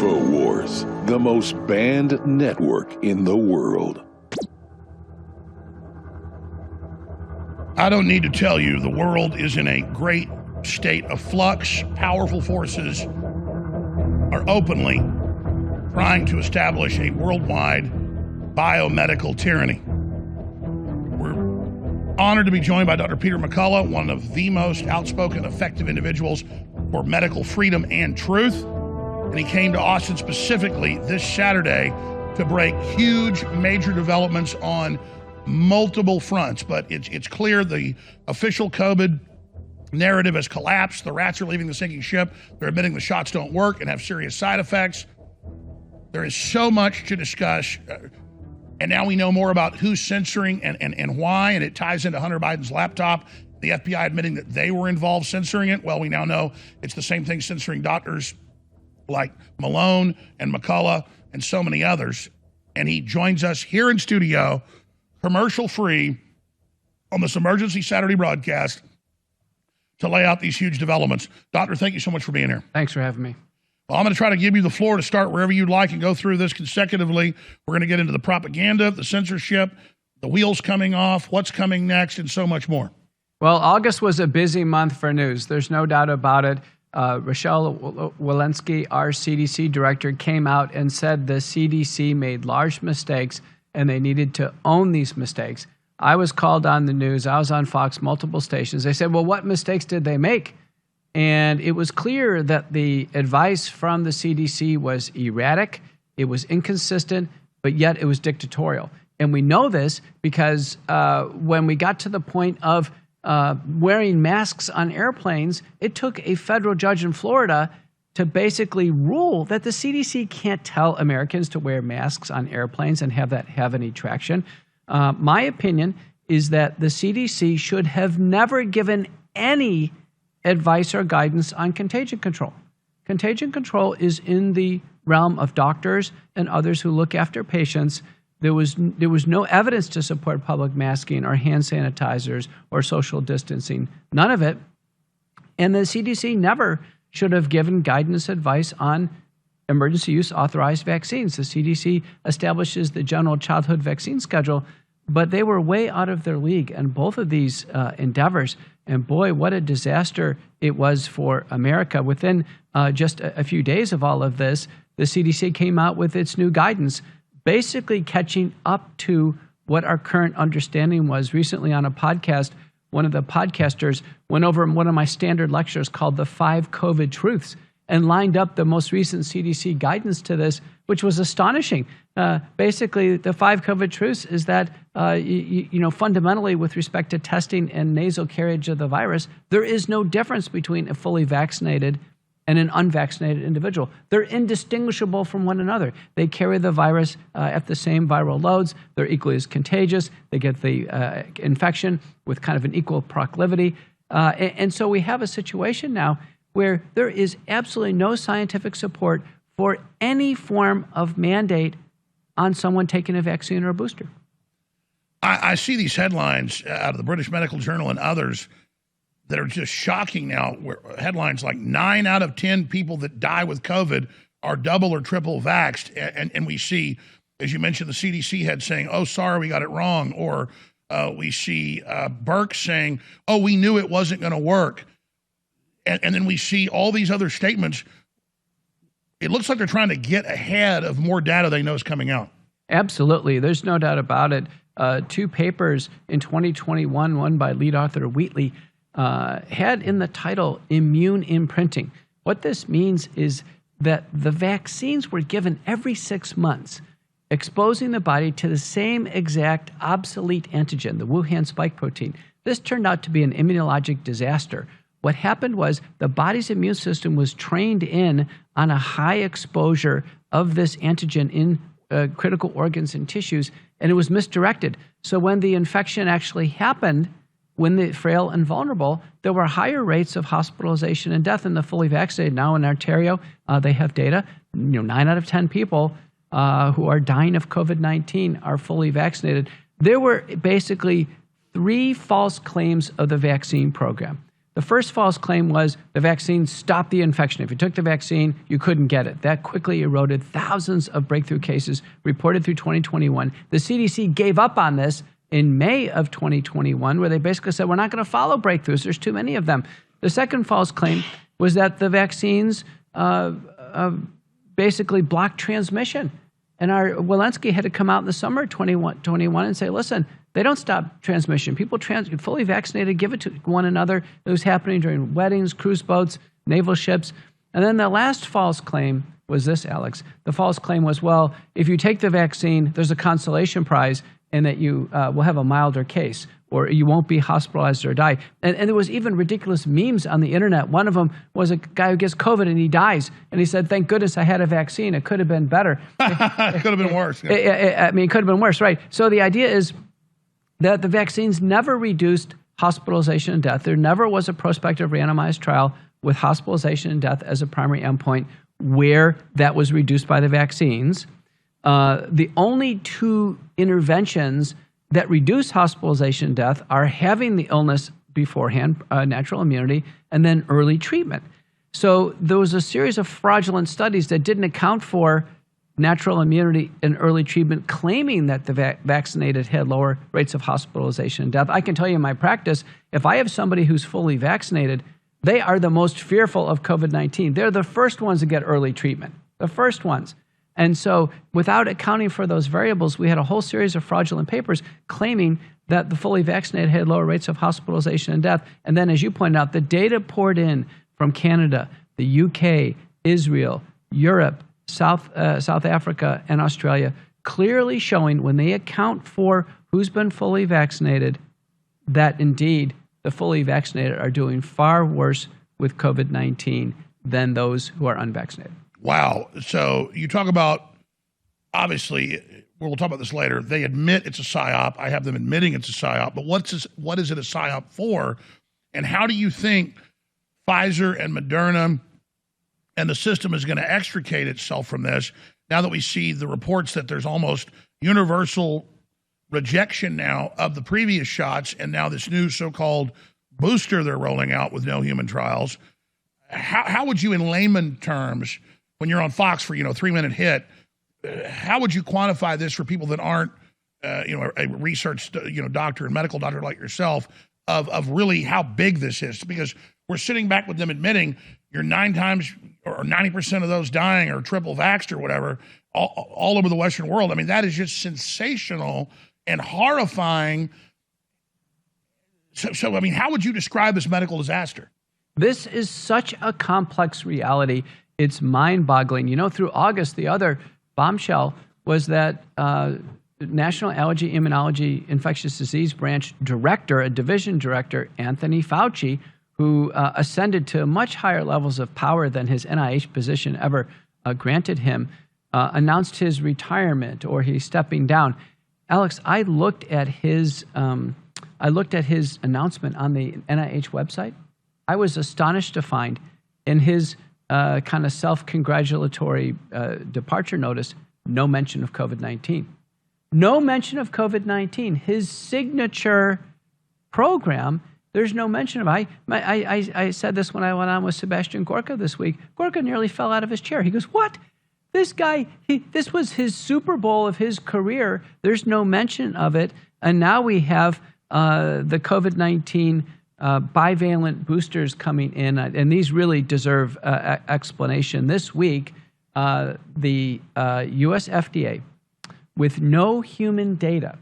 InfoWars, the most banned network in the world. I don't need to tell you, the world is in a great state of flux. Powerful forces are openly trying to establish a worldwide biomedical tyranny. We're honored to be joined by Dr. Peter McCullough, one of the most outspoken, effective individuals for medical freedom and truth. And he came to Austin specifically this Saturday to break huge, major developments on multiple fronts. But it's clear the official COVID narrative has collapsed. The rats are leaving the sinking ship. They're admitting the shots don't work and have serious side effects. There is so much to discuss. And now we know more about who's censoring and why, and it ties into Hunter Biden's laptop. The FBI admitting that they were involved censoring it. Well, we now know it's the same thing censoring doctors like Malone and McCullough and so many others. And he joins us here in studio, commercial-free, on this emergency Saturday broadcast to lay out these huge developments. Doctor, thank you so much for being here. Thanks for having me. Well, I'm going to try to give you the floor to start wherever you'd like and go through this consecutively. We're going to get into the propaganda, the censorship, the wheels coming off, what's coming next, and so much more. Well, August was a busy month for news. There's no doubt about it. Rochelle Walensky, our CDC director, came out and said the CDC made large mistakes and they needed to own these mistakes. I was called on the news. I was on Fox, multiple stations. They said, well, what mistakes did they make? And it was clear that the advice from the CDC was erratic, it was inconsistent, but yet it was dictatorial. And we know this because when we got to the point of wearing masks on airplanes, it took a federal judge in Florida to basically rule that the CDC can't tell Americans to wear masks on airplanes and have that have any traction. My opinion is that the CDC should have never given any advice or guidance on contagion control. Contagion control is in the realm of doctors and others who look after patients. There was no evidence to support public masking or hand sanitizers or social distancing, none of it. And the CDC never should have given guidance advice on emergency use authorized vaccines. The CDC establishes the general childhood vaccine schedule, but they were way out of their league in both of these endeavors. And boy, what a disaster it was for America. Within just a few days of all of this, the CDC came out with its new guidance, basically catching up to what our current understanding was. Recently on a podcast, one of the podcasters went over one of my standard lectures called The 5 COVID Truths and lined up the most recent CDC guidance to this, which was astonishing. Basically, the 5 COVID truths is that, fundamentally with respect to testing and nasal carriage of the virus, there is no difference between a fully vaccinated and an unvaccinated individual. They're indistinguishable from one another. They carry the virus at the same viral loads. They're equally as contagious. They get the infection with kind of an equal proclivity. And so we have a situation now where there is absolutely no scientific support for any form of mandate on someone taking a vaccine or a booster. I see these headlines out of the British Medical Journal and others that are just shocking now, where headlines like 9 out of 10 people that die with COVID are double or triple vaxxed. And we see, as you mentioned, the CDC head saying, oh, sorry, we got it wrong. Or we see Burke saying, oh, we knew it wasn't going to work. And then we see all these other statements. It looks like they're trying to get ahead of more data they know is coming out. Absolutely. There's no doubt about it. 2 papers in 2021, one by lead author Wheatley, had in the title Immune Imprinting. What this means is that the vaccines were given every 6 months, exposing the body to the same exact obsolete antigen, the Wuhan spike protein. This turned out to be an immunologic disaster. What happened was the body's immune system was trained in on a high exposure of this antigen in critical organs and tissues, and it was misdirected. So when the infection actually happened, when the frail and vulnerable, there were higher rates of hospitalization and death in the fully vaccinated. Now in Ontario, they have data, 9 out of 10 people who are dying of COVID-19 are fully vaccinated. There were basically 3 false claims of the vaccine program. The first false claim was the vaccine stopped the infection. If you took the vaccine, you couldn't get it. That quickly eroded thousands of breakthrough cases reported through 2021. The CDC gave up on this in May of 2021, where they basically said, we're not going to follow breakthroughs. There's too many of them. The second false claim was that the vaccines basically blocked transmission. And our Walensky had to come out in the summer of 2021 and say, listen, they don't stop transmission. People fully vaccinated, give it to one another. It was happening during weddings, cruise boats, naval ships. And then the last false claim was this, Alex. The false claim was, well, if you take the vaccine, there's a consolation prize and that you will have a milder case or you won't be hospitalized or die. And there was even ridiculous memes on the internet. One of them was a guy who gets COVID and he dies. And he said, thank goodness I had a vaccine. It could have been better. It could have been worse. Yeah. I mean, it could have been worse, right? So the idea is that the vaccines never reduced hospitalization and death. There never was a prospective randomized trial with hospitalization and death as a primary endpoint where that was reduced by the vaccines. The only two interventions that reduce hospitalization and death are having the illness beforehand, natural immunity, and then early treatment. So there was a series of fraudulent studies that didn't account for natural immunity and early treatment, claiming that the vaccinated had lower rates of hospitalization and death. I can tell you in my practice, if I have somebody who's fully vaccinated, they are the most fearful of COVID-19. They're the first ones to get early treatment, the first ones. And so without accounting for those variables, we had a whole series of fraudulent papers claiming that the fully vaccinated had lower rates of hospitalization and death. And then, as you pointed out, the data poured in from Canada, the UK, Israel, Europe, South Africa, and Australia, clearly showing when they account for who's been fully vaccinated, that indeed the fully vaccinated are doing far worse with COVID-19 than those who are unvaccinated. Wow. So you talk about, obviously, we'll talk about this later, they admit it's a PSYOP. I have them admitting it's a PSYOP, but what is it a PSYOP for? And how do you think Pfizer and Moderna and the system is going to extricate itself from this now that we see the reports that there's almost universal rejection now of the previous shots and now this new so-called booster they're rolling out with no human trials? How would you, in layman terms, when you're on Fox for, 3-minute hit, how would you quantify this for people that aren't, a research, doctor and medical doctor like yourself of really how big this is? Because we're sitting back with them admitting you're 9 times or 90% of those dying are triple vaxxed or whatever all over the Western world. I mean, that is just sensational and horrifying. So I mean, how would you describe this medical disaster? This is such a complex reality. It's mind-boggling. Through August, the other bombshell was that National Allergy, Immunology, Infectious Disease Branch Director, a division director, Anthony Fauci, who ascended to much higher levels of power than his NIH position ever granted him, announced his retirement or he's stepping down. Alex, I looked at his announcement on the NIH website. I was astonished to find in his kind of self-congratulatory departure notice, no mention of COVID-19. No mention of COVID-19. His signature program, there's no mention of it. I said this when I went on with Sebastian Gorka this week. Gorka nearly fell out of his chair. He goes, what? This guy, this was his Super Bowl of his career. There's no mention of it. And now we have the COVID-19 bivalent boosters coming in, and these really deserve explanation. This week, the U.S. FDA, with no human data,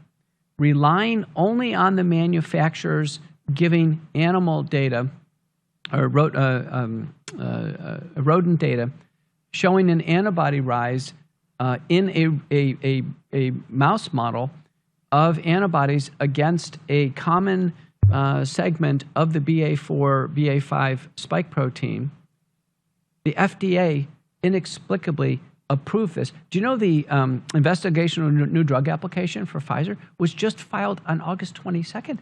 relying only on the manufacturers giving animal data or rodent data, showing an antibody rise in a mouse model of antibodies against a common segment of the BA4, BA5 spike protein. The FDA inexplicably approved this. Do you know the investigational new drug application for Pfizer was just filed on August 22nd?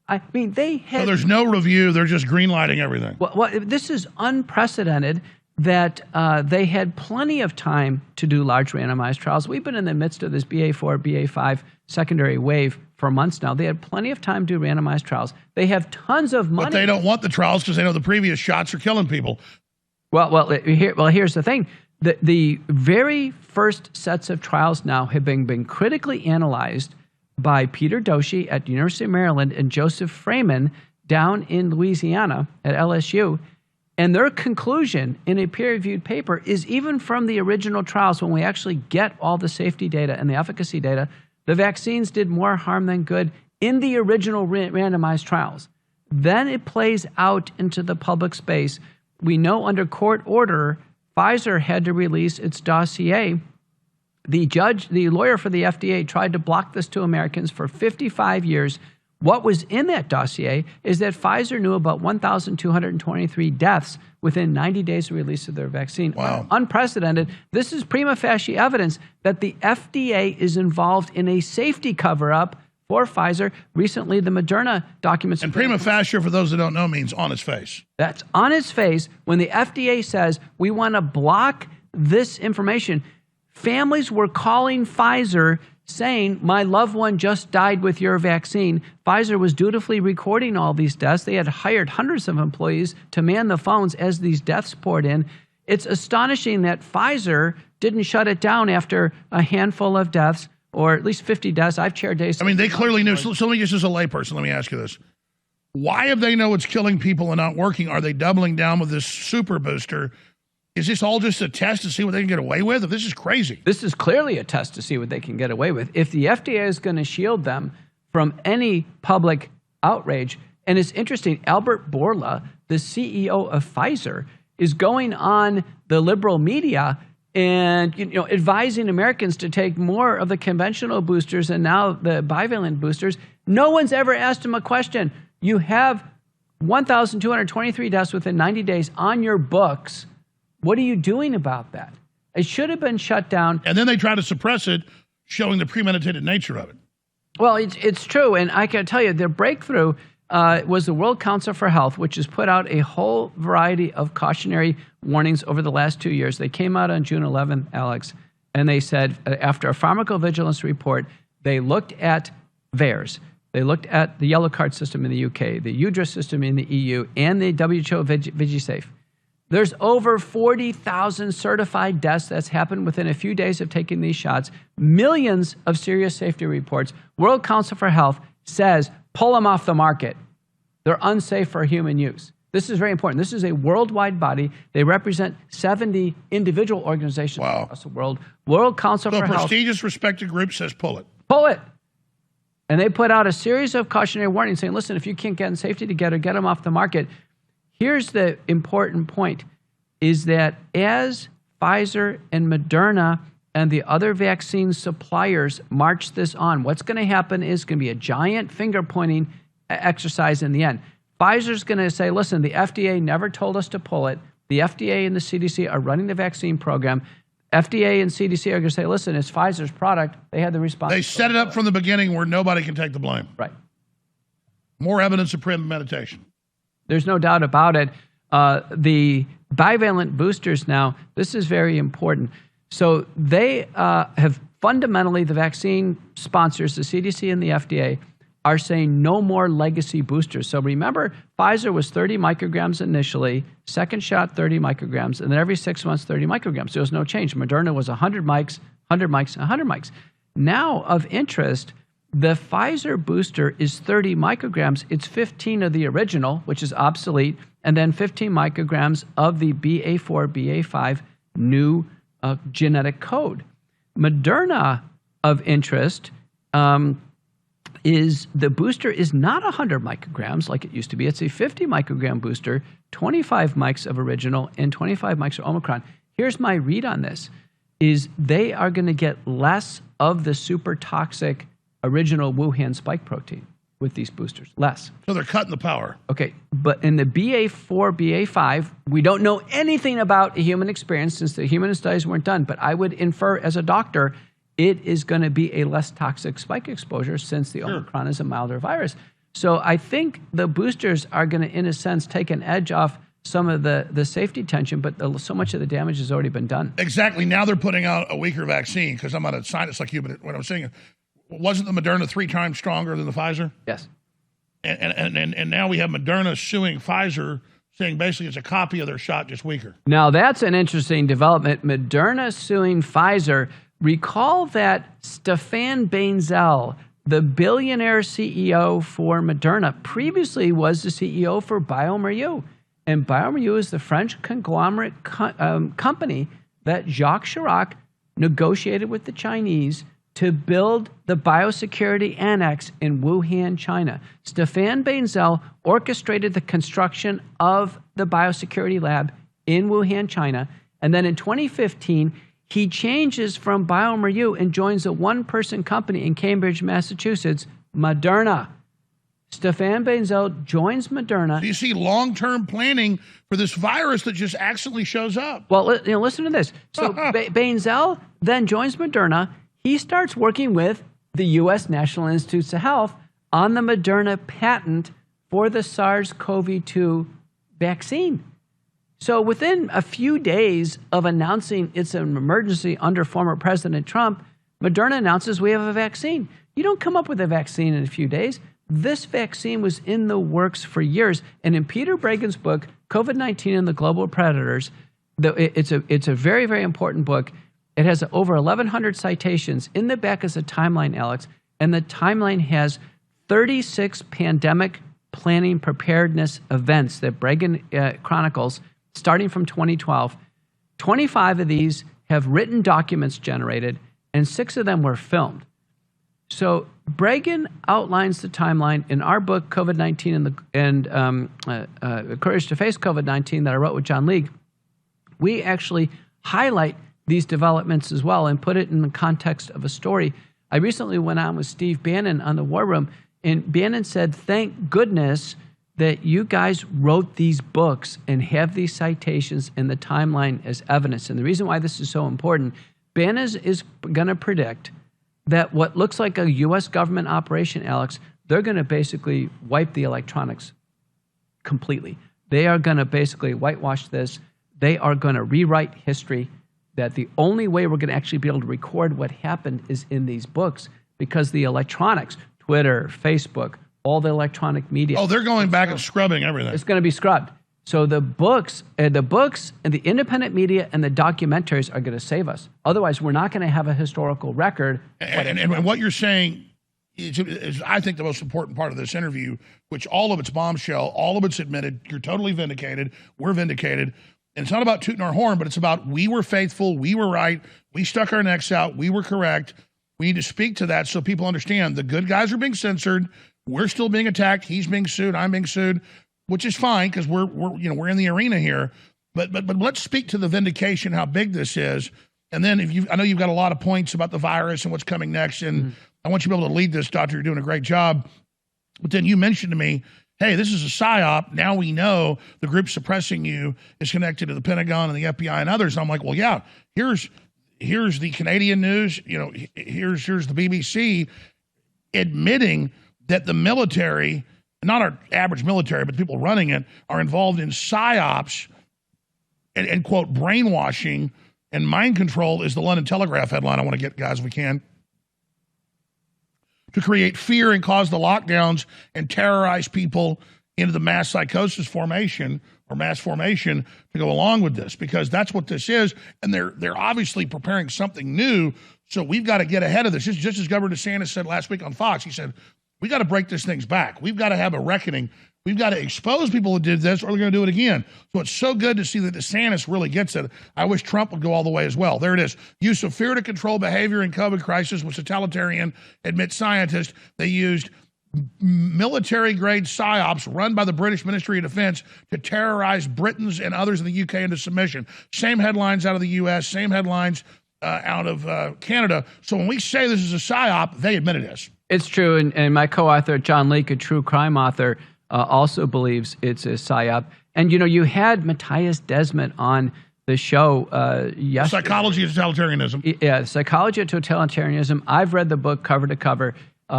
I mean, they had... So there's no review. They're just greenlighting everything. Well, this is unprecedented. that they had plenty of time to do large randomized trials. We've been in the midst of this BA4, BA5 secondary wave for months now. They had plenty of time to do randomized trials. They have tons of money. But they don't want the trials because they know the previous shots are killing people. Here's the thing. The very first sets of trials now have been critically analyzed by Peter Doshi at the University of Maryland and Joseph Freeman down in Louisiana at LSU. And their conclusion in a peer-reviewed paper is even from the original trials, when we actually get all the safety data and the efficacy data, the vaccines did more harm than good in the original randomized trials. Then it plays out into the public space. We know under court order, Pfizer had to release its dossier. The lawyer for the FDA tried to block this to Americans for 55 years. What was in that dossier is that Pfizer knew about 1,223 deaths within 90 days of release of their vaccine. Wow. Unprecedented. This is prima facie evidence that the FDA is involved in a safety cover-up for Pfizer. Recently, the Moderna documents... And prima facie, for those that don't know, means on its face. That's on its face. When the FDA says, we want to block this information, families were calling Pfizer saying, my loved one just died with your vaccine. Pfizer was dutifully recording all these deaths. They had hired hundreds of employees to man the phones as these deaths poured in. It's astonishing that Pfizer didn't shut it down after a handful of deaths, or at least 50 deaths. I've chaired days. I mean, they clearly knew. So let me just, as a layperson, let me ask you this. Why, if they know it's killing people and not working, are they doubling down with this super booster? Is this all just a test to see what they can get away with? If this is crazy. This is clearly a test to see what they can get away with. If the FDA is going to shield them from any public outrage, and it's interesting, Albert Bourla, the CEO of Pfizer, is going on the liberal media and advising Americans to take more of the conventional boosters and now the bivalent boosters. No one's ever asked him a question. You have 1,223 deaths within 90 days on your books. What are you doing about that? It should have been shut down. And then they try to suppress it, showing the premeditated nature of it. Well, it's true. And I can tell you, their breakthrough was the World Council for Health, which has put out a whole variety of cautionary warnings over the last 2 years. They came out on June 11th, Alex, and they said, after a pharmacovigilance report, they looked at VAERS. They looked at the yellow card system in the UK, the UDRA system in the EU, and the WHO VigiSafe. There's over 40,000 certified deaths that's happened within a few days of taking these shots, millions of serious safety reports. World Council for Health says, pull them off the market. They're unsafe for human use. This is very important. This is a worldwide body. They represent 70 individual organizations across the world. World Council for Health. So a prestigious, respected group says pull it. Pull it. And they put out a series of cautionary warnings saying, listen, if you can't get in safety together, get them off the market. Here's the important point, is that as Pfizer and Moderna and the other vaccine suppliers march this on, what's going to happen is going to be a giant finger-pointing exercise in the end. Pfizer's going to say, listen, the FDA never told us to pull it. The FDA and the CDC are running the vaccine program. FDA and CDC are going to say, listen, it's Pfizer's product. They had the responsibility. They set it up from the beginning where nobody can take the blame. Right. More evidence of premeditation. There's no doubt about it. The bivalent boosters now, this is very important. So they have fundamentally, the vaccine sponsors, the CDC and the FDA, are saying no more legacy boosters. So remember, Pfizer was 30 micrograms initially, second shot 30 micrograms, and then every 6 months 30 micrograms. There was no change. Moderna was 100 mics, 100 mics, 100 mics. Now of interest, the Pfizer booster is 30 micrograms. It's 15 of the original, which is obsolete, and then 15 micrograms of the BA4, BA5 new genetic code. Moderna of interest is the booster is not 100 micrograms like it used to be. It's a 50 microgram booster, 25 mics of original and 25 mics of Omicron. Here's my read on this, is they are going to get less of the super toxic original Wuhan spike protein with these boosters, less. So they're cutting the power. Okay, but in the BA4, BA5, we don't know anything about a human experience since the human studies weren't done, but I would infer as a doctor, it is going to be a less toxic spike exposure since the Omicron is a milder virus. So I think the boosters are going to, in a sense, take an edge off some of the safety tension, but so much of the damage has already been done. Exactly. Now they're putting out a weaker vaccine, because I'm not a scientist like you, but what I'm saying, wasn't the Moderna 3 times stronger than the Pfizer? Yes. And now we have Moderna suing Pfizer, saying basically it's a copy of their shot, just weaker. Now that's an interesting development. Moderna suing Pfizer. Recall that Stéphane Bancel, the billionaire CEO for Moderna, previously was the CEO for bioMérieux. And bioMérieux is the French conglomerate company that Jacques Chirac negotiated with the Chinese to build the biosecurity annex in Wuhan, China. Stéphane Bancel orchestrated the construction of the biosecurity lab in Wuhan, China. And then in 2015, he changes from bioMérieux and joins a one-person company in Cambridge, Massachusetts, Moderna. Stéphane Bancel joins Moderna. Do you see long-term planning for this virus that just accidentally shows up? Well, listen to this. So Bancel then joins Moderna. He starts working with the U.S. National Institutes of Health on the Moderna patent for the SARS-CoV-2 vaccine. So within a few days of announcing it's an emergency under former President Trump, Moderna announces we have a vaccine. You don't come up with a vaccine in a few days. This vaccine was in the works for years. And in Peter Bregan's book, COVID-19 and the Global Predators, it's a very, very important book. It has over 1,100 citations. In the back is a timeline, Alex, and the timeline has 36 pandemic planning preparedness events that Bregan chronicles starting from 2012. 25 of these have written documents generated, and 6 of them were filmed. So Bregan outlines the timeline in our book, COVID-19 and Courage to Face COVID-19 that I wrote with John League. We actually highlight these developments as well and put it in the context of a story. I recently went on with Steve Bannon on the War Room, and Bannon said, thank goodness that you guys wrote these books and have these citations and the timeline as evidence. And the reason why this is so important, Bannon is going to predict that what looks like a U.S. government operation, Alex, they're going to basically wipe the electronics completely. They are going to basically whitewash this. They are going to rewrite history, that the only way we're going to actually be able to record what happened is in these books, because the electronics, Twitter, Facebook, all the electronic media. Oh, they're going back and scrubbing everything. It's going to be scrubbed. So the books and the independent media and the documentaries are going to save us. Otherwise, we're not going to have a historical record. And what you're saying is, I think, the most important part of this interview, which all of it's bombshell, all of it's admitted. You're totally vindicated. We're vindicated. And it's not about tooting our horn, but it's about we were faithful, we were right, we stuck our necks out, we were correct. We need to speak to that so people understand the good guys are being censored. We're still being attacked. He's being sued. I'm being sued, which is fine because we're in the arena here. But let's speak to the vindication, how big this is. And then I know you've got a lot of points about the virus and what's coming next, and I want you to be able to lead this, Doctor. You're doing a great job. But then you mentioned to me, hey, this is a PSYOP. Now we know the group suppressing you is connected to the Pentagon and the FBI and others. And I'm like, well, yeah, here's the Canadian news. Here's the BBC admitting that the military, not our average military, but people running it, are involved in PSYOPs and quote, brainwashing and mind control is the London Telegraph headline I want to get, guys, if we can, to create fear and cause the lockdowns and terrorize people into the mass psychosis formation or mass formation to go along with this, because that's what this is. And they're obviously preparing something new. So we've got to get ahead of this. Just as Governor DeSantis said last week on Fox, he said, we got to break these things back. We've got to have a reckoning. We've got to expose people who did this, or they're going to do it again. So it's so good to see that DeSantis really gets it. I wish Trump would go all the way as well. There it is. Use of fear to control behavior in COVID crisis was totalitarian, admit scientists. They used military-grade PSYOPs run by the British Ministry of Defense to terrorize Britons and others in the UK into submission. Same headlines out of the U.S., same headlines out of Canada. So when we say this is a PSYOP, they admit it is. It's true, and my co-author, John Leake, a true crime author, also believes it's a PSYOP. And, you had Matthias Desmet on the show yesterday. Psychology of Totalitarianism. Yeah, Psychology of Totalitarianism. I've read the book cover to cover.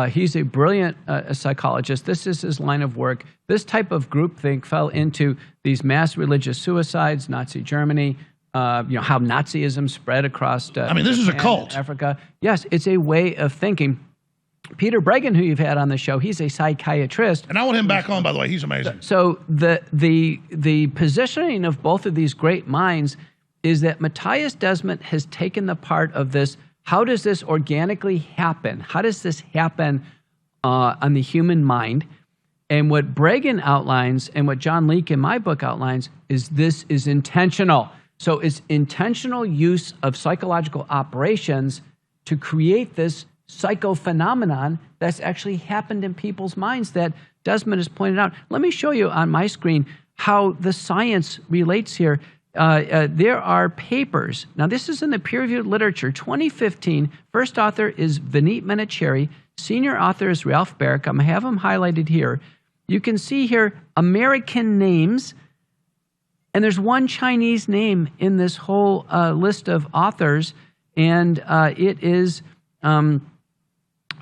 He's a brilliant psychologist. This is his line of work. This type of groupthink fell into these mass religious suicides, Nazi Germany, how Nazism spread across this is a cult. Africa. Yes, it's a way of thinking. Peter Breggin, who you've had on the show, he's a psychiatrist. And I want him back on, by the way. He's amazing. So the positioning of both of these great minds is that Matthias Desmet has taken the part of this. How does this organically happen? How does this happen on the human mind? And what Breggin outlines and what John Leake in my book outlines is this is intentional. So it's intentional use of psychological operations to create this psychophenomenon that's actually happened in people's minds that Desmet has pointed out. Let me show you on my screen how the science relates here. There are papers. Now, this is in the peer-reviewed literature. 2015, first author is Vineet Menachery. Senior author is Ralph Baric. I'm going to have them highlighted here. You can see here American names, and there's one Chinese name in this whole list of authors, and it is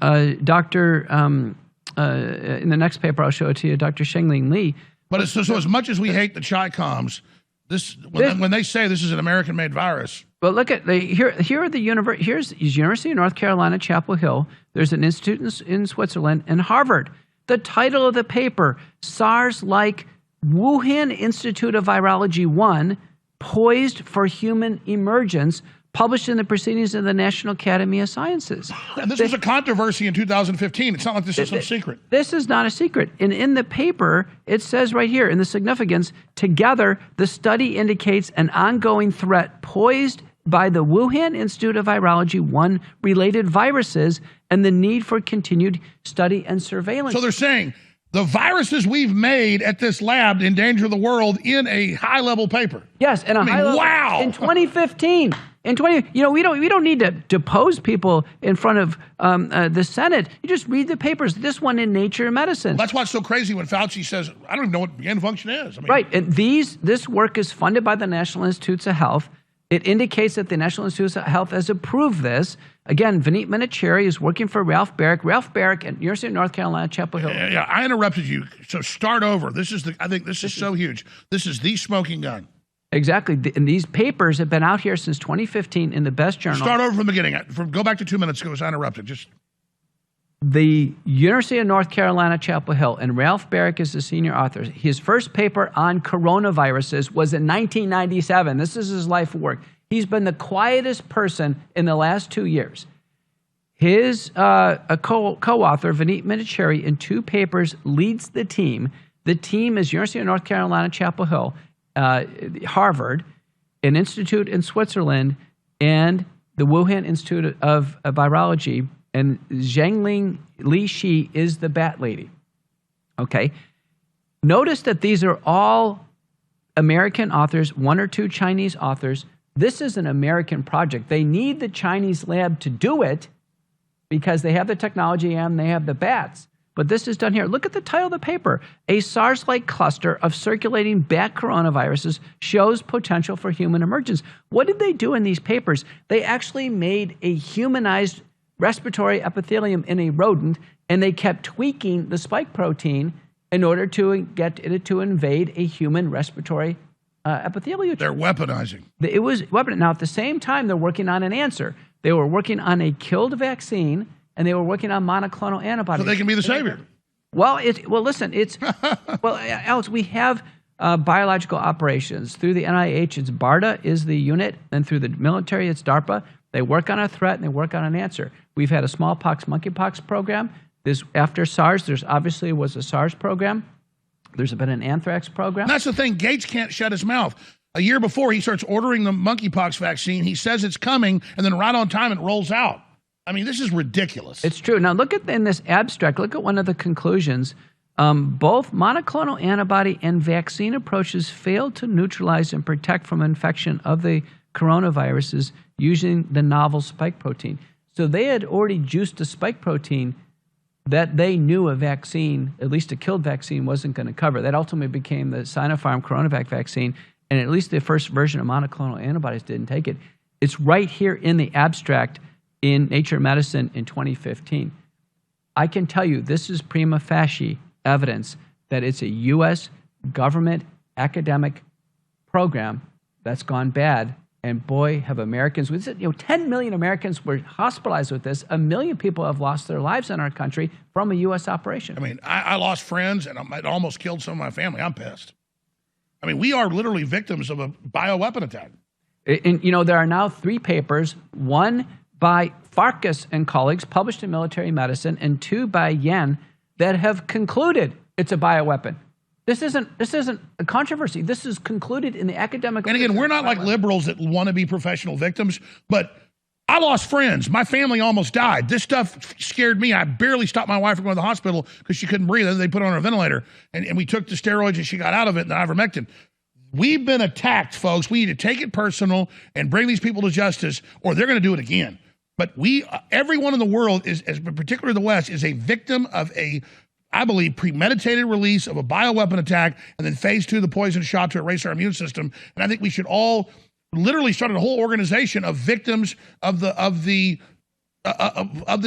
Dr. In the next paper, I'll show it to you, Dr. Shengling Li. But it's so as much as we hate the Chi-Coms, when they say this is an American-made virus. But look at here are the here's University of North Carolina, Chapel Hill. There's an institute in Switzerland and Harvard. The title of the paper: SARS-like Wuhan Institute of Virology 1, poised for human emergence, published in the Proceedings of the National Academy of Sciences. And this was a controversy in 2015. It's not like this is some secret. This is not a secret. And in the paper, it says right here in the significance, together, the study indicates an ongoing threat poised by the Wuhan Institute of Virology 1 related viruses and the need for continued study and surveillance. So they're saying the viruses we've made at this lab endanger the world in a high-level paper. Yes, in a high-level. Wow. In 2015. We don't need to depose people in front of the Senate. You just read the papers. This one in Nature Medicine. That's why it's so crazy when Fauci says, I don't even know what gain of function is. Right. And this work is funded by the National Institutes of Health. It indicates that the National Institutes of Health has approved this. Again, Vineet Menachery is working for Ralph Baric. Ralph Baric at University of North Carolina, Chapel Hill. Yeah, I interrupted you. So start over. I think this is so huge. This is the smoking gun. Exactly. And these papers have been out here since 2015 in the best journal. Start over from the beginning. Go back to 2 minutes ago. I interrupted. The University of North Carolina, Chapel Hill, and Ralph Baric is the senior author. His first paper on coronaviruses was in 1997. This is his life work. He's been the quietest person in the last 2 years. His co-author, Vineet Menachery, in 2 papers, leads the team. The team is University of North Carolina, Chapel Hill, Harvard, an institute in Switzerland, and the Wuhan Institute of Virology, and Zhengling Li Shi is the bat lady. Okay. Notice that these are all American authors, 1 or 2 Chinese authors. This is an American project. They need the Chinese lab to do it because they have the technology and they have the bats. But this is done here. Look at the title of the paper. A SARS-like cluster of circulating bat coronaviruses shows potential for human emergence. What did they do in these papers? They actually made a humanized respiratory epithelium in a rodent, and they kept tweaking the spike protein in order to get it to invade a human respiratory epithelium. They're weaponizing. It was weapon. Now, at the same time, they're working on an answer. They were working on a killed vaccine, and they were working on monoclonal antibodies. So they can be the savior. Well, listen, Alex, we have biological operations. Through the NIH, it's BARDA is the unit, and through the military, it's DARPA. They work on a threat, and they work on an answer. We've had a smallpox, monkeypox program. After SARS, there's obviously was a SARS program. There's been an anthrax program. And that's the thing. Gates can't shut his mouth. A year before he starts ordering the monkeypox vaccine, he says it's coming, and then right on time it rolls out. I mean, this is ridiculous. It's true. Now, look at in this abstract, look at one of the conclusions. Both monoclonal antibody and vaccine approaches failed to neutralize and protect from infection of the coronaviruses using the novel spike protein. So they had already juiced a spike protein that they knew a vaccine, at least a killed vaccine, wasn't going to cover. That ultimately became the Sinopharm Coronavac vaccine, and at least the first version of monoclonal antibodies didn't take it. It's right here in the abstract in Nature Medicine in 2015. I can tell you this is prima facie evidence that it's a U.S. government academic program that's gone bad. And boy, have Americans, 10 million Americans were hospitalized with this. 1 million people have lost their lives in our country from a U.S. operation. I mean, I lost friends and it almost killed some of my family. I'm pissed. I mean, we are literally victims of a bioweapon attack. And, there are now 3 papers, one by Farkas and colleagues published in Military Medicine, and 2 by Yen that have concluded it's a bioweapon. This isn't a controversy. This is concluded in the academic. And again, we're not like liberals that want to be professional victims, but I lost friends. My family almost died. This stuff scared me. I barely stopped my wife from going to the hospital because she couldn't breathe. And they put her on a ventilator, and we took the steroids and she got out of it, and the ivermectin. We've been attacked, folks. We need to take it personal and bring these people to justice, or they're going to do it again. But everyone in the world, particularly the West, is a victim of I believe, premeditated release of a bioweapon attack, and then phase 2, the poison shot to erase our immune system. And I think we should all literally start a whole organization of victims of this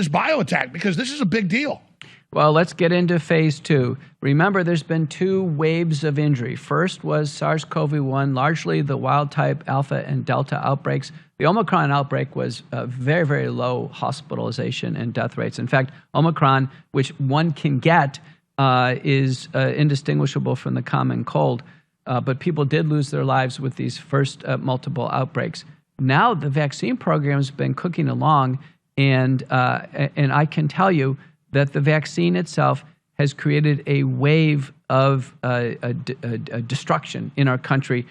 bio attack, because this is a big deal. Well, let's get into phase 2. Remember, there's been 2 waves of injury. First was SARS-CoV-1, largely the wild type Alpha and Delta outbreaks. The Omicron outbreak was very, very low hospitalization and death rates. In fact, Omicron, which one can get, is indistinguishable from the common cold. But people did lose their lives with these first multiple outbreaks. Now the vaccine program has been cooking along, and I can tell you that the vaccine itself has created a wave of destruction in our country,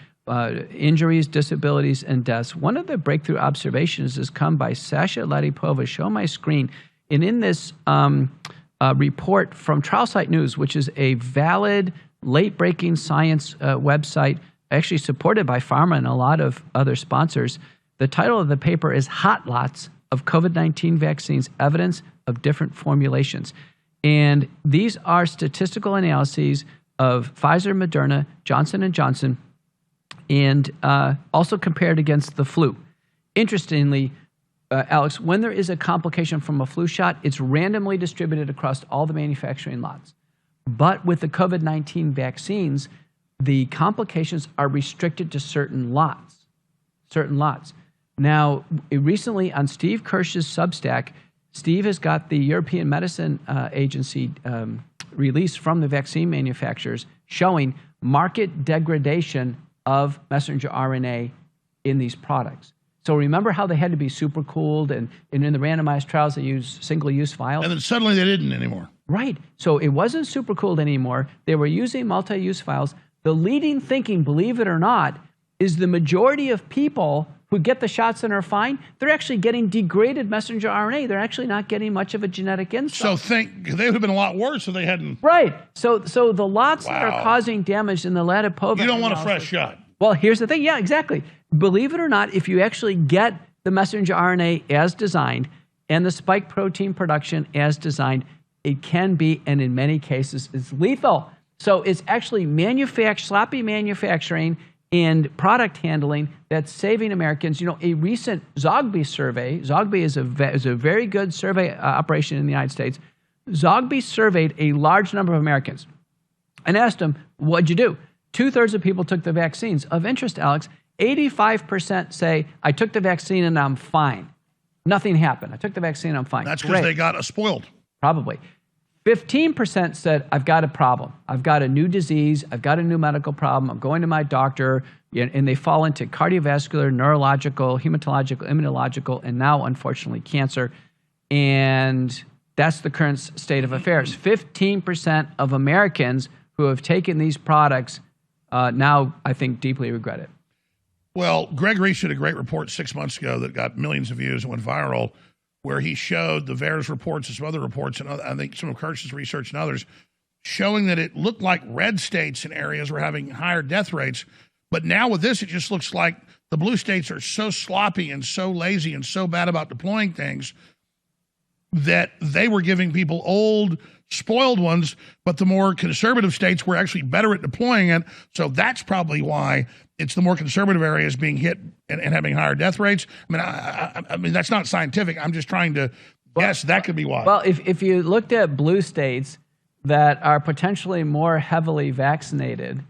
injuries, disabilities, and deaths. One of the breakthrough observations has come by Sasha Latipova. Show my screen. And in this report from Trial Site News, which is a valid, late-breaking science website, actually supported by pharma and a lot of other sponsors, the title of the paper is Hot Lots of COVID-19 Vaccines, Evidence of Different Formulations. And these are statistical analyses of Pfizer, Moderna, Johnson & Johnson, and also compared against the flu. Interestingly, Alex, when there is a complication from a flu shot, it's randomly distributed across all the manufacturing lots. But with the COVID-19 vaccines, the complications are restricted to certain lots. Now, recently on Steve Kirsch's Substack, Steve has got the European Medicine Agency release from the vaccine manufacturers showing market degradation of messenger RNA in these products. So remember how they had to be super cooled, and in the randomized trials they used single-use vials? And then suddenly they didn't anymore. Right. So it wasn't super cooled anymore. They were using multi-use vials. The leading thinking, believe it or not, is the majority of people who get the shots and are fine, they're actually getting degraded messenger RNA. They're actually not getting much of a genetic insult. So they would have been a lot worse if they hadn't. Right. So the lots that are causing damage in the Latipova. You don't want a fresh shot. Well, here's the thing. Yeah, exactly. Believe it or not, if you actually get the messenger RNA as designed and the spike protein production as designed, it can be, and in many cases, it's lethal. So it's actually sloppy manufacturing and product handling that's saving Americans. You know, a recent Zogby survey, Zogby is a very good survey operation in the United States. Zogby surveyed a large number of Americans and asked them, what'd you do? 2/3 of people took the vaccines. Of interest, Alex, 85% say, I took the vaccine and I'm fine. Nothing happened. I took the vaccine and I'm fine. That's because they got spoiled. Probably. 15% said, I've got a problem. I've got a new disease. I've got a new medical problem. I'm going to my doctor. And they fall into cardiovascular, neurological, hematological, immunological, and now, unfortunately, cancer. And that's the current state of affairs. 15% of Americans who have taken these products now, I think, deeply regret it. Well, Greg Reese did a great report 6 months ago that got millions of views and went viral, where he showed the VAS reports and some other reports, and I think some of Kirsch's research and others, showing that it looked like red states and areas were having higher death rates. But now with this, it just looks like the blue states are so sloppy and so lazy and so bad about deploying things that they were giving people old, spoiled ones, but the more conservative states were actually better at deploying it. So that's probably why it's the more conservative areas being hit and having higher death rates. I mean, that's not scientific. I'm just trying to Yes, that could be why. Well, if you looked at blue states that are potentially more heavily vaccinated,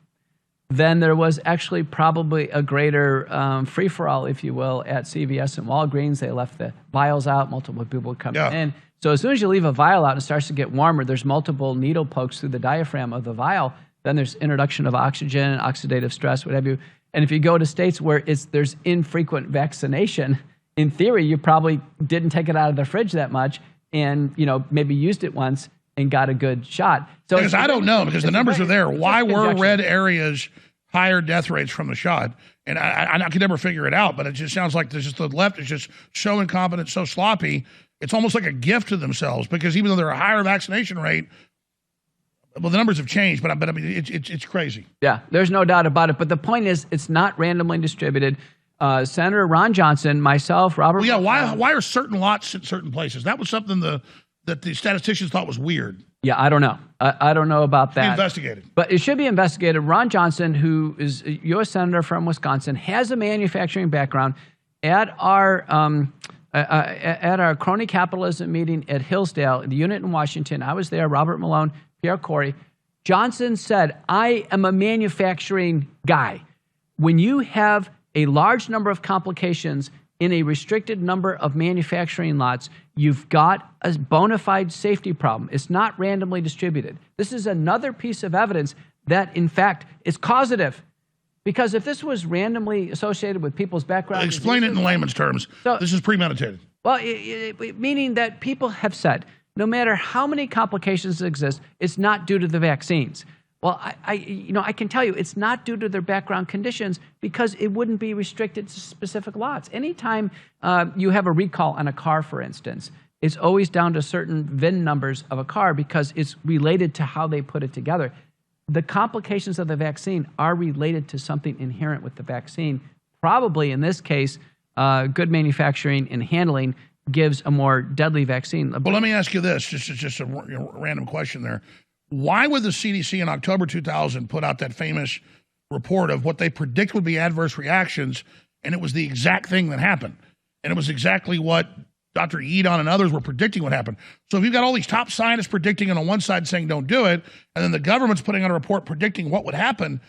then there was actually probably a greater free-for-all, if you will, at CVS and Walgreens. They left the vials out. Multiple people would come in. So as soon as you leave a vial out and it starts to get warmer, there's multiple needle pokes through the diaphragm of the vial. Then there's introduction of oxygen, oxidative stress, what have you. And if you go to states where there's infrequent vaccination, in theory, you probably didn't take it out of the fridge that much and, maybe used it once and got a good shot. So because I don't know, because the numbers are there. Why were red areas higher death rates from the shot? And I could never figure it out, but it just sounds like there's just the left is just so incompetent, so sloppy. It's almost like a gift to themselves, because even though they're a higher vaccination rate, well, the numbers have changed, but I mean, it's crazy. Yeah, there's no doubt about it. But the point is, it's not randomly distributed. Senator Ron Johnson, myself, Robert. Well, yeah, why are certain lots in certain places? That was something that the statisticians thought was weird. Yeah, I don't know. I don't know about that. Be investigated. But it should be investigated. Ron Johnson, who is a U.S. Senator from Wisconsin, has a manufacturing background. At our crony capitalism meeting at Hillsdale, the unit in Washington, I was there, Robert Malone, Pierre Corey. Johnson said, I am a manufacturing guy. When you have a large number of complications in a restricted number of manufacturing lots, you've got a bona fide safety problem. It's not randomly distributed. This is another piece of evidence that, in fact, is causative. Because if this was randomly associated with people's background... Explain it in layman's terms. So, this is premeditated. Well, meaning that people have said, no matter how many complications exist, it's not due to the vaccines. Well, I can tell you it's not due to their background conditions, because it wouldn't be restricted to specific lots. Anytime you have a recall on a car, for instance, it's always down to certain VIN numbers of a car because it's related to how they put it together. The complications of the vaccine are related to something inherent with the vaccine. Probably in this case, good manufacturing and handling gives a more deadly vaccine. Well, let me ask you this, just a random question there. Why would the CDC in October 2000 put out that famous report of what they predict would be adverse reactions, and it was the exact thing that happened? And it was exactly what Dr. Edon and others were predicting would happen. So if you've got all these top scientists predicting and on one side saying don't do it, and then the government's putting out a report predicting what would happen,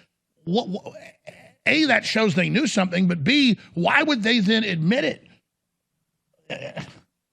A, that shows they knew something, but B, why would they then admit it?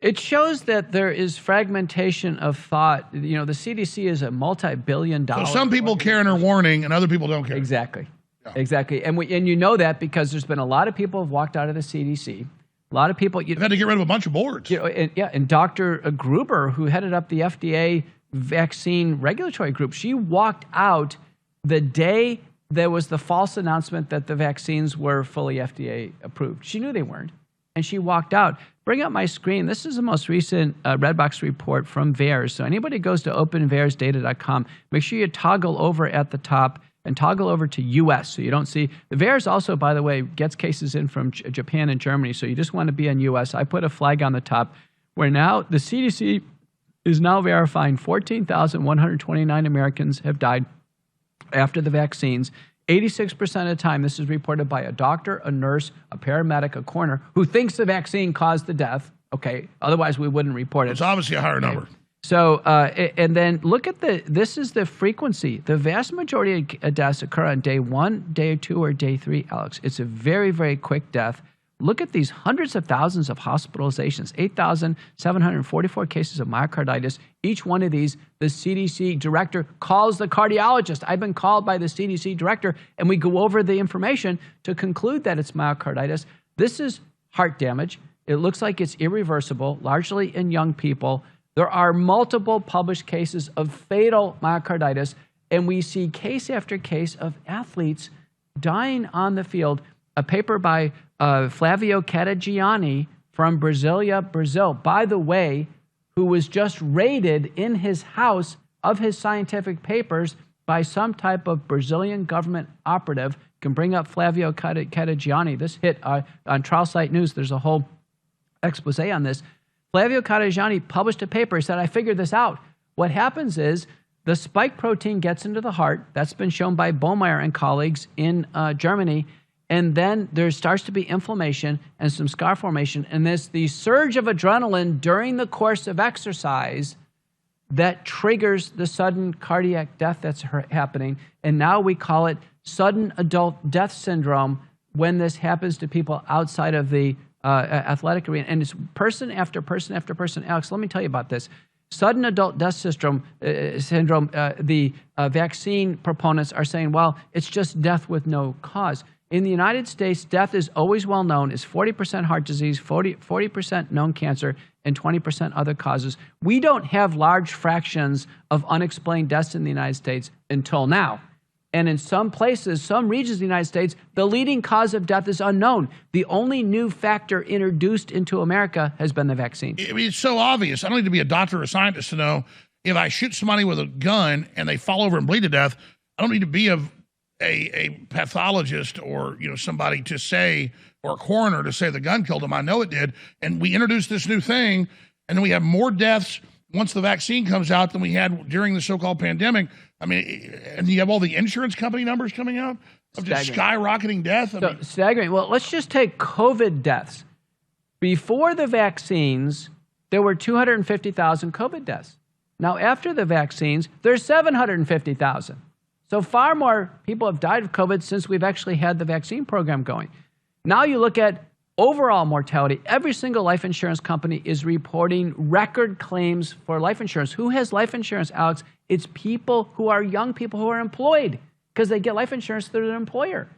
It shows that there is fragmentation of thought. The CDC is a multi-billion-dollar... So some people care and are warning, and other people don't care. Exactly. Yeah. Exactly. And you know that because there's been a lot of people who have walked out of the CDC. A lot of people... They've had to get rid of a bunch of boards. And Dr. Gruber, who headed up the FDA vaccine regulatory group, she walked out the day there was the false announcement that the vaccines were fully FDA approved. She knew they weren't, and she walked out. Bring up my screen. This is the most recent Redbox report from VAERS. So anybody goes to openvaersdata.com, make sure you toggle over at the top and toggle over to U.S. so you don't see. The VAERS also, by the way, gets cases in from Japan and Germany, so you just want to be on U.S. I put a flag on the top where now the CDC is now verifying 14,129 Americans have died after the vaccines. 86% of the time, this is reported by a doctor, a nurse, a paramedic, a coroner, who thinks the vaccine caused the death. Okay, otherwise we wouldn't report it. It's obviously a higher number. So, and then look at this is the frequency. The vast majority of deaths occur on day 1, day 2, or day 3, Alex. It's a very, very quick death. Look at these hundreds of thousands of hospitalizations, 8,744 cases of myocarditis. Each one of these, the CDC director calls the cardiologist. I've been called by the CDC director, and we go over the information to conclude that it's myocarditis. This is heart damage. It looks like it's irreversible, largely in young people. There are multiple published cases of fatal myocarditis, and we see case after case of athletes dying on the field. A paper by Flavio Catagiani from Brasilia, Brazil, by the way, who was just raided in his house of his scientific papers by some type of Brazilian government operative. You can bring up Flavio Catagiani. This hit on Trial Site News. There's a whole expose on this. Flavio Catagiani published a paper. He said, I figured this out. What happens is the spike protein gets into the heart. That's been shown by Bohmeyer and colleagues in Germany. And then there starts to be inflammation and some scar formation. And there's the surge of adrenaline during the course of exercise that triggers the sudden cardiac death that's happening. And now we call it sudden adult death syndrome when this happens to people outside of the athletic arena. And it's person after person after person. Alex, let me tell you about this. Sudden adult death syndrome, the vaccine proponents are saying, well, it's just death with no cause. In the United States, death is always well known. It's 40% heart disease, 40% known cancer, and 20% other causes. We don't have large fractions of unexplained deaths in the United States until now. And in some places, some regions of the United States, the leading cause of death is unknown. The only new factor introduced into America has been the vaccine. I mean, it's so obvious. I don't need to be a doctor or a scientist to know if I shoot somebody with a gun and they fall over and bleed to death, I don't need to be a pathologist or somebody to say, or a coroner to say the gun killed him. I know it did. And we introduced this new thing, and then we have more deaths once the vaccine comes out than we had during the so-called pandemic. I mean, and you have all the insurance company numbers coming out of just skyrocketing death. Staggering. Well, let's just take COVID deaths. Before the vaccines, there were 250,000 COVID deaths. Now, after the vaccines, there's 750,000. So far more people have died of COVID since we've actually had the vaccine program going. Now you look at overall mortality. Every single life insurance company is reporting record claims for life insurance. Who has life insurance, Alex? It's people who are young people who are employed because they get life insurance through their employer.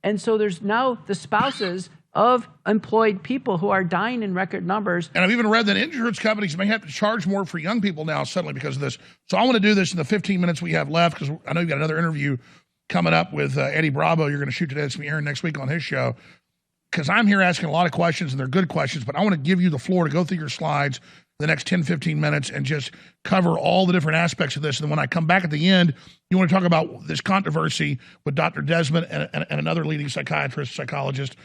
And so there's now the spouses of employed people who are dying in record numbers. And I've even read that insurance companies may have to charge more for young people now suddenly because of this. So I want to do this in the 15 minutes we have left because I know you've got another interview coming up with Eddie Bravo. You're going to shoot today. It's going to be airing next week on his show. Because I'm here asking a lot of questions, and they're good questions, but I want to give you the floor to go through your slides the next 10, 15 minutes and just cover all the different aspects of this. And then when I come back at the end, you want to talk about this controversy with Dr. Desmond and another leading psychiatrist, psychologist,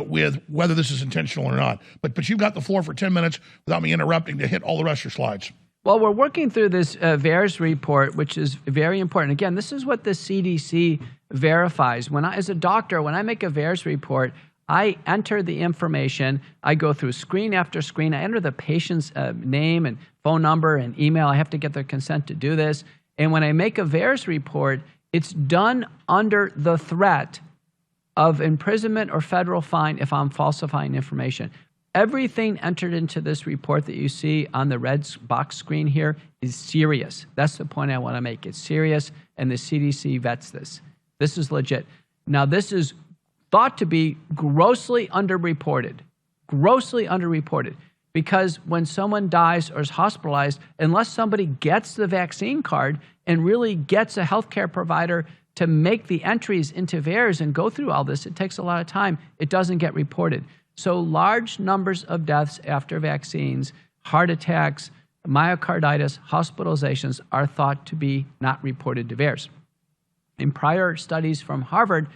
with whether this is intentional or not. But you've got the floor for 10 minutes without me interrupting to hit all the rest of your slides. Well, we're working through this VAERS report, which is very important. Again, this is what the CDC verifies. As a doctor, when I make a VAERS report, I enter the information. I go through screen after screen. I enter the patient's name and phone number and email. I have to get their consent to do this. And when I make a VAERS report, it's done under the threat of imprisonment or federal fine if I'm falsifying information. Everything entered into this report that you see on the red box screen here is serious. That's the point I want to make. It's serious, and the CDC vets this. This is legit. Now, this is thought to be grossly underreported, because when someone dies or is hospitalized, unless somebody gets the vaccine card and really gets a healthcare provider to make the entries into VAERS and go through all this, it takes a lot of time. It doesn't get reported. So large numbers of deaths after vaccines, heart attacks, myocarditis, hospitalizations are thought to be not reported to VAERS. In prior studies from Harvard,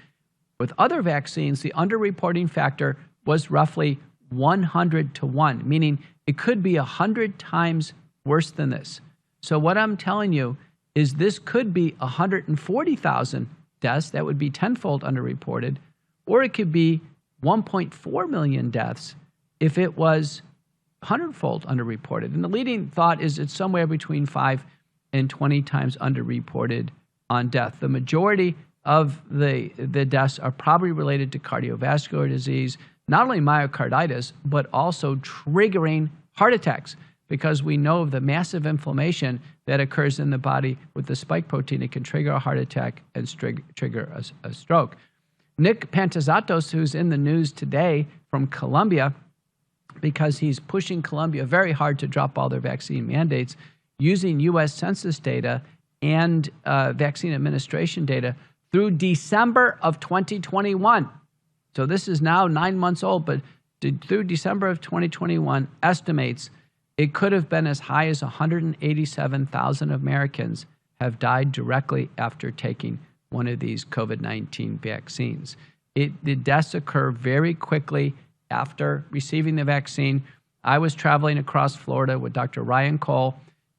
with other vaccines, the underreporting factor was roughly 100 to 1, meaning it could be 100 times worse than this. So what I'm telling you is this could be 140,000 deaths, that would be tenfold underreported, or it could be 1.4 million deaths if it was 100-fold underreported. And the leading thought is it's somewhere between 5 and 20 times underreported on death. The majority of the deaths are probably related to cardiovascular disease, not only myocarditis, but also triggering heart attacks, because we know of the massive inflammation that occurs in the body with the spike protein. It can trigger a heart attack and trigger a stroke. Nick Pantazatos, who's in the news today from Colombia, because he's pushing Colombia very hard to drop all their vaccine mandates, using U.S. Census data and vaccine administration data through December of 2021. So this is now 9 months old, but through December of 2021, estimates it could have been as high as 187,000 Americans have died directly after taking one of these COVID-19 vaccines. The deaths occur very quickly after receiving the vaccine. I was traveling across Florida with Dr. Ryan Cole,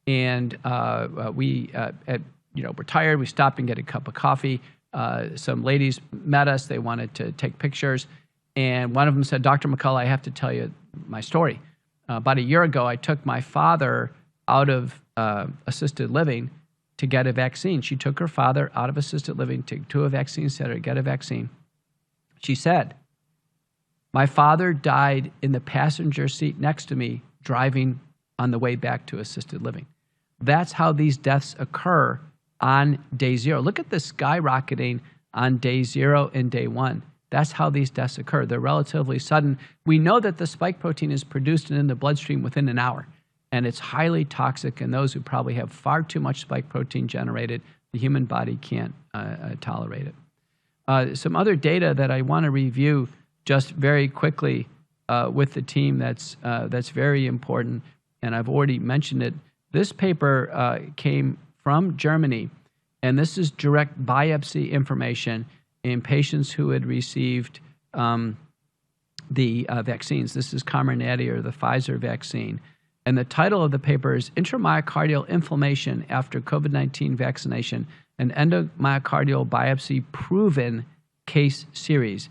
and we're tired. We stopped and get a cup of coffee. some ladies met us. They wanted to take pictures. And one of them said, Dr. McCullough, I have to tell you my story. About a year ago, I took my father out of assisted living to get a vaccine. She took her father out of assisted living to a vaccine center to get a vaccine. She said, my father died in the passenger seat next to me driving on the way back to assisted living. That's how these deaths occur on day 0. Look at the skyrocketing on day 0 and day 1. That's how these deaths occur. They're relatively sudden. We know that the spike protein is produced and in the bloodstream within an hour, and it's highly toxic, and those who probably have far too much spike protein generated, the human body can't tolerate it. Some other data that I want to review just very quickly with the team that's very important, and I've already mentioned it. This paper came from Germany, and this is direct biopsy information in patients who had received the vaccines. This is Comirnaty or the Pfizer vaccine. And the title of the paper is Intramyocardial Inflammation After COVID-19 Vaccination, an Endomyocardial Biopsy Proven Case Series.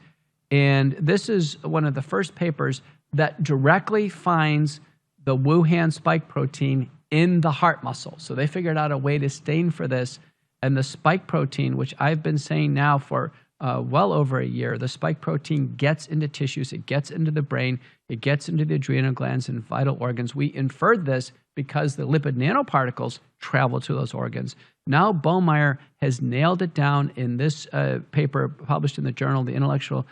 And this is one of the first papers that directly finds the Wuhan spike protein in the heart muscle. So they figured out a way to stain for this. And the spike protein, which I've been saying now for well over a year, the spike protein gets into tissues, it gets into the brain, it gets into the adrenal glands and vital organs. We inferred this because the lipid nanoparticles travel to those organs. Now Ballmeyer has nailed it down in this paper published in the journal, the International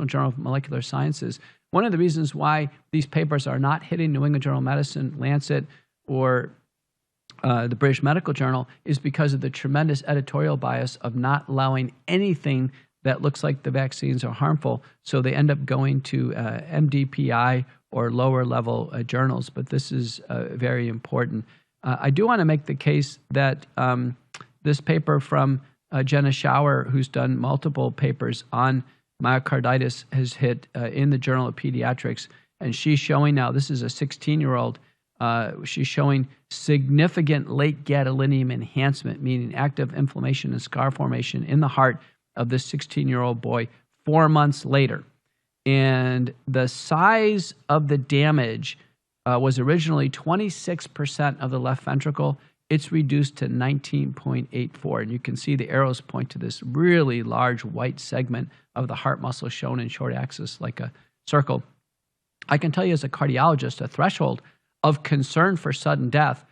Journal of Molecular Sciences. One of the reasons why these papers are not hitting New England Journal of Medicine, Lancet, or the British Medical Journal is because of the tremendous editorial bias of not allowing anything that looks like the vaccines are harmful. So they end up going to MDPI or lower level journals. But this is very important. I do want to make the case that this paper from Jenna Schauer, who's done multiple papers on myocarditis, has hit in the Journal of Pediatrics. And she's showing now, this is a 16-year-old, she's showing significant late gadolinium enhancement, meaning active inflammation and scar formation in the heart of this 16-year-old boy 4 months later. And the size of the damage was originally 26% of the left ventricle. It's reduced to 19.84. And you can see the arrows point to this really large white segment of the heart muscle shown in short axis like a circle. I can tell you as a cardiologist, a threshold of concern for sudden death,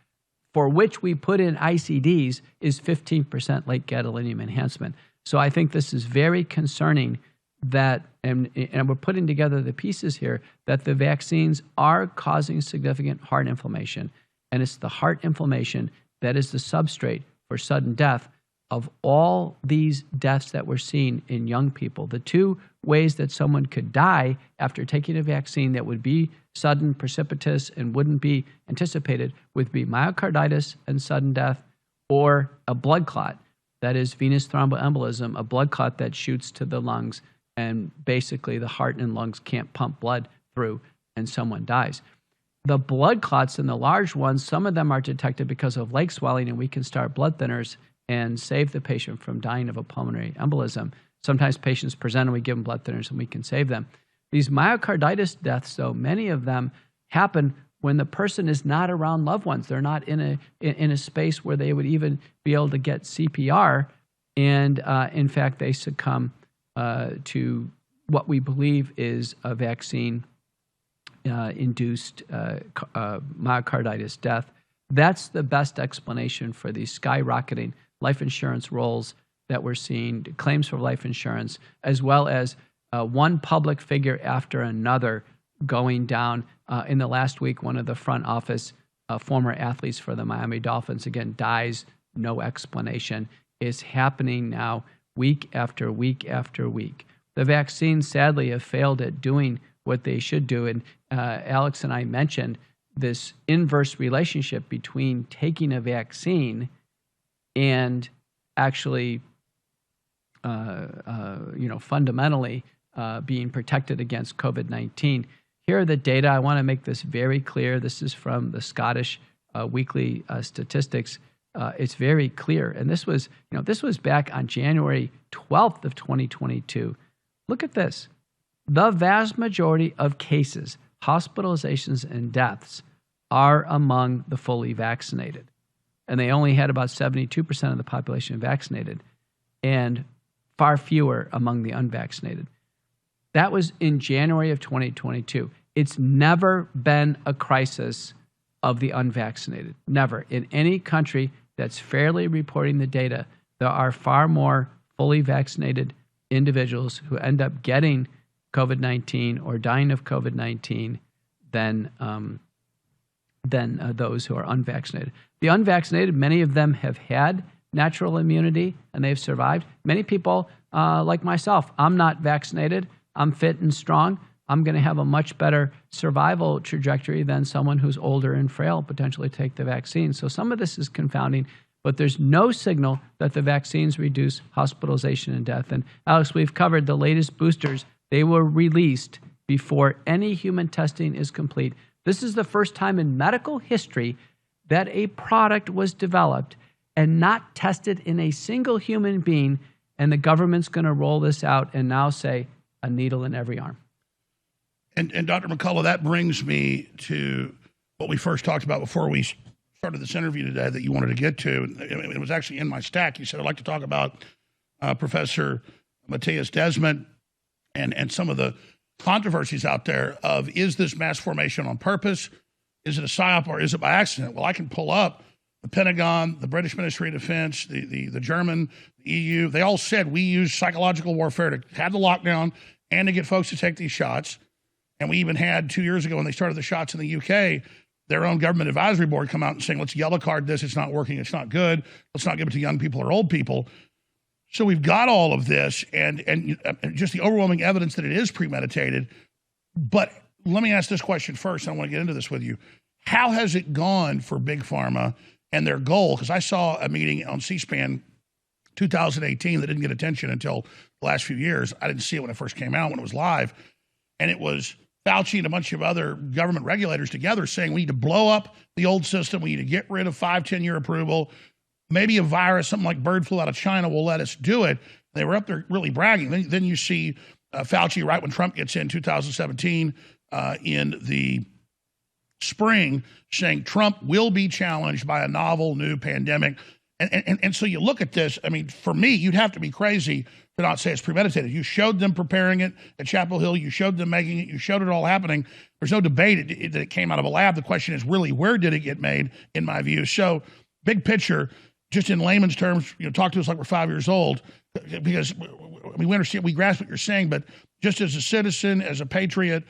for which we put in ICDs, is 15% late gadolinium enhancement. So I think this is very concerning that, and we're putting together the pieces here, that the vaccines are causing significant heart inflammation. And it's the heart inflammation that is the substrate for sudden death of all these deaths that we're seeing in young people. The two ways that someone could die after taking a vaccine that would be sudden, precipitous, and wouldn't be anticipated would be myocarditis and sudden death, or a blood clot, that is venous thromboembolism, a blood clot that shoots to the lungs, and basically the heart and lungs can't pump blood through, and someone dies. The blood clots and the large ones, some of them are detected because of leg swelling, and we can start blood thinners and save the patient from dying of a pulmonary embolism. Sometimes patients present and we give them blood thinners and we can save them. These myocarditis deaths, though, many of them happen when the person is not around loved ones. They're not in a space where they would even be able to get CPR, and in fact, they succumb to what we believe is a vaccine-induced myocarditis death. That's the best explanation for these skyrocketing life insurance rolls that we're seeing, claims for life insurance, as well as one public figure after another going down. In the last week, one of the front office former athletes for the Miami Dolphins, again, dies, no explanation. It's happening now week after week after week. The vaccines, sadly, have failed at doing what they should do. And Alex and I mentioned this inverse relationship between taking a vaccine and actually, fundamentally being protected against COVID-19. Here are the data. I want to make this very clear. This is from the Scottish Weekly Statistics. it's very clear. And this was, this was back on January 12th of 2022. Look at this. The vast majority of cases, hospitalizations, and deaths are among the fully vaccinated. And they only had about 72% of the population vaccinated and far fewer among the unvaccinated. That was in January of 2022. It's never been a crisis of the unvaccinated. Never. In any country that's fairly reporting the data, there are far more fully vaccinated individuals who end up getting COVID-19 or dying of COVID-19 than those who are unvaccinated. The unvaccinated, many of them have had natural immunity and they've survived. Many people, like myself, I'm not vaccinated. I'm fit and strong. I'm going to have a much better survival trajectory than someone who's older and frail, potentially take the vaccine. So some of this is confounding, but there's no signal that the vaccines reduce hospitalization and death. And Alex, we've covered the latest boosters. They were released before any human testing is complete. This is the first time in medical history that a product was developed and not tested in a single human being, and the government's going to roll this out and now say a needle in every arm. And Dr. McCullough, that brings me to what we first talked about before we started this interview today that you wanted to get to. It was actually in my stack. You said, I'd like to talk about Professor Matthias Desmet and some of the controversies out there of, is this mass formation on purpose? Is it a PSYOP or is it by accident? Well, I can pull up the Pentagon, the British Ministry of Defense, the German, the EU. They all said we use psychological warfare to have the lockdown and to get folks to take these shots. And we even had 2 years ago when they started the shots in the UK, their own government advisory board come out and saying, let's yellow card this. It's not working. It's not good. Let's not give it to young people or old people. So we've got all of this and just the overwhelming evidence that it is premeditated. But let me ask this question first. I want to get into this with you. How has it gone for Big Pharma and their goal? Because I saw a meeting on C-SPAN 2018 that didn't get attention until the last few years. I didn't see it when it first came out, when it was live. And it was Fauci and a bunch of other government regulators together saying we need to blow up the old system. We need to get rid of 5-10 year approval. Maybe a virus, something like bird flu out of China will let us do it. They were up there really bragging. Then you see Fauci right when Trump gets in 2017 in the spring saying Trump will be challenged by a novel new pandemic. And so you look at this, I mean, for me, you'd have to be crazy to not say it's premeditated. You showed them preparing it at Chapel Hill. You showed them making it. You showed it all happening. There's no debate that it came out of a lab. The question is really, where did it get made, in my view? So big picture, just in layman's terms, talk to us like we're 5 years old, because we understand, we grasp what you're saying, but just as a citizen, as a patriot,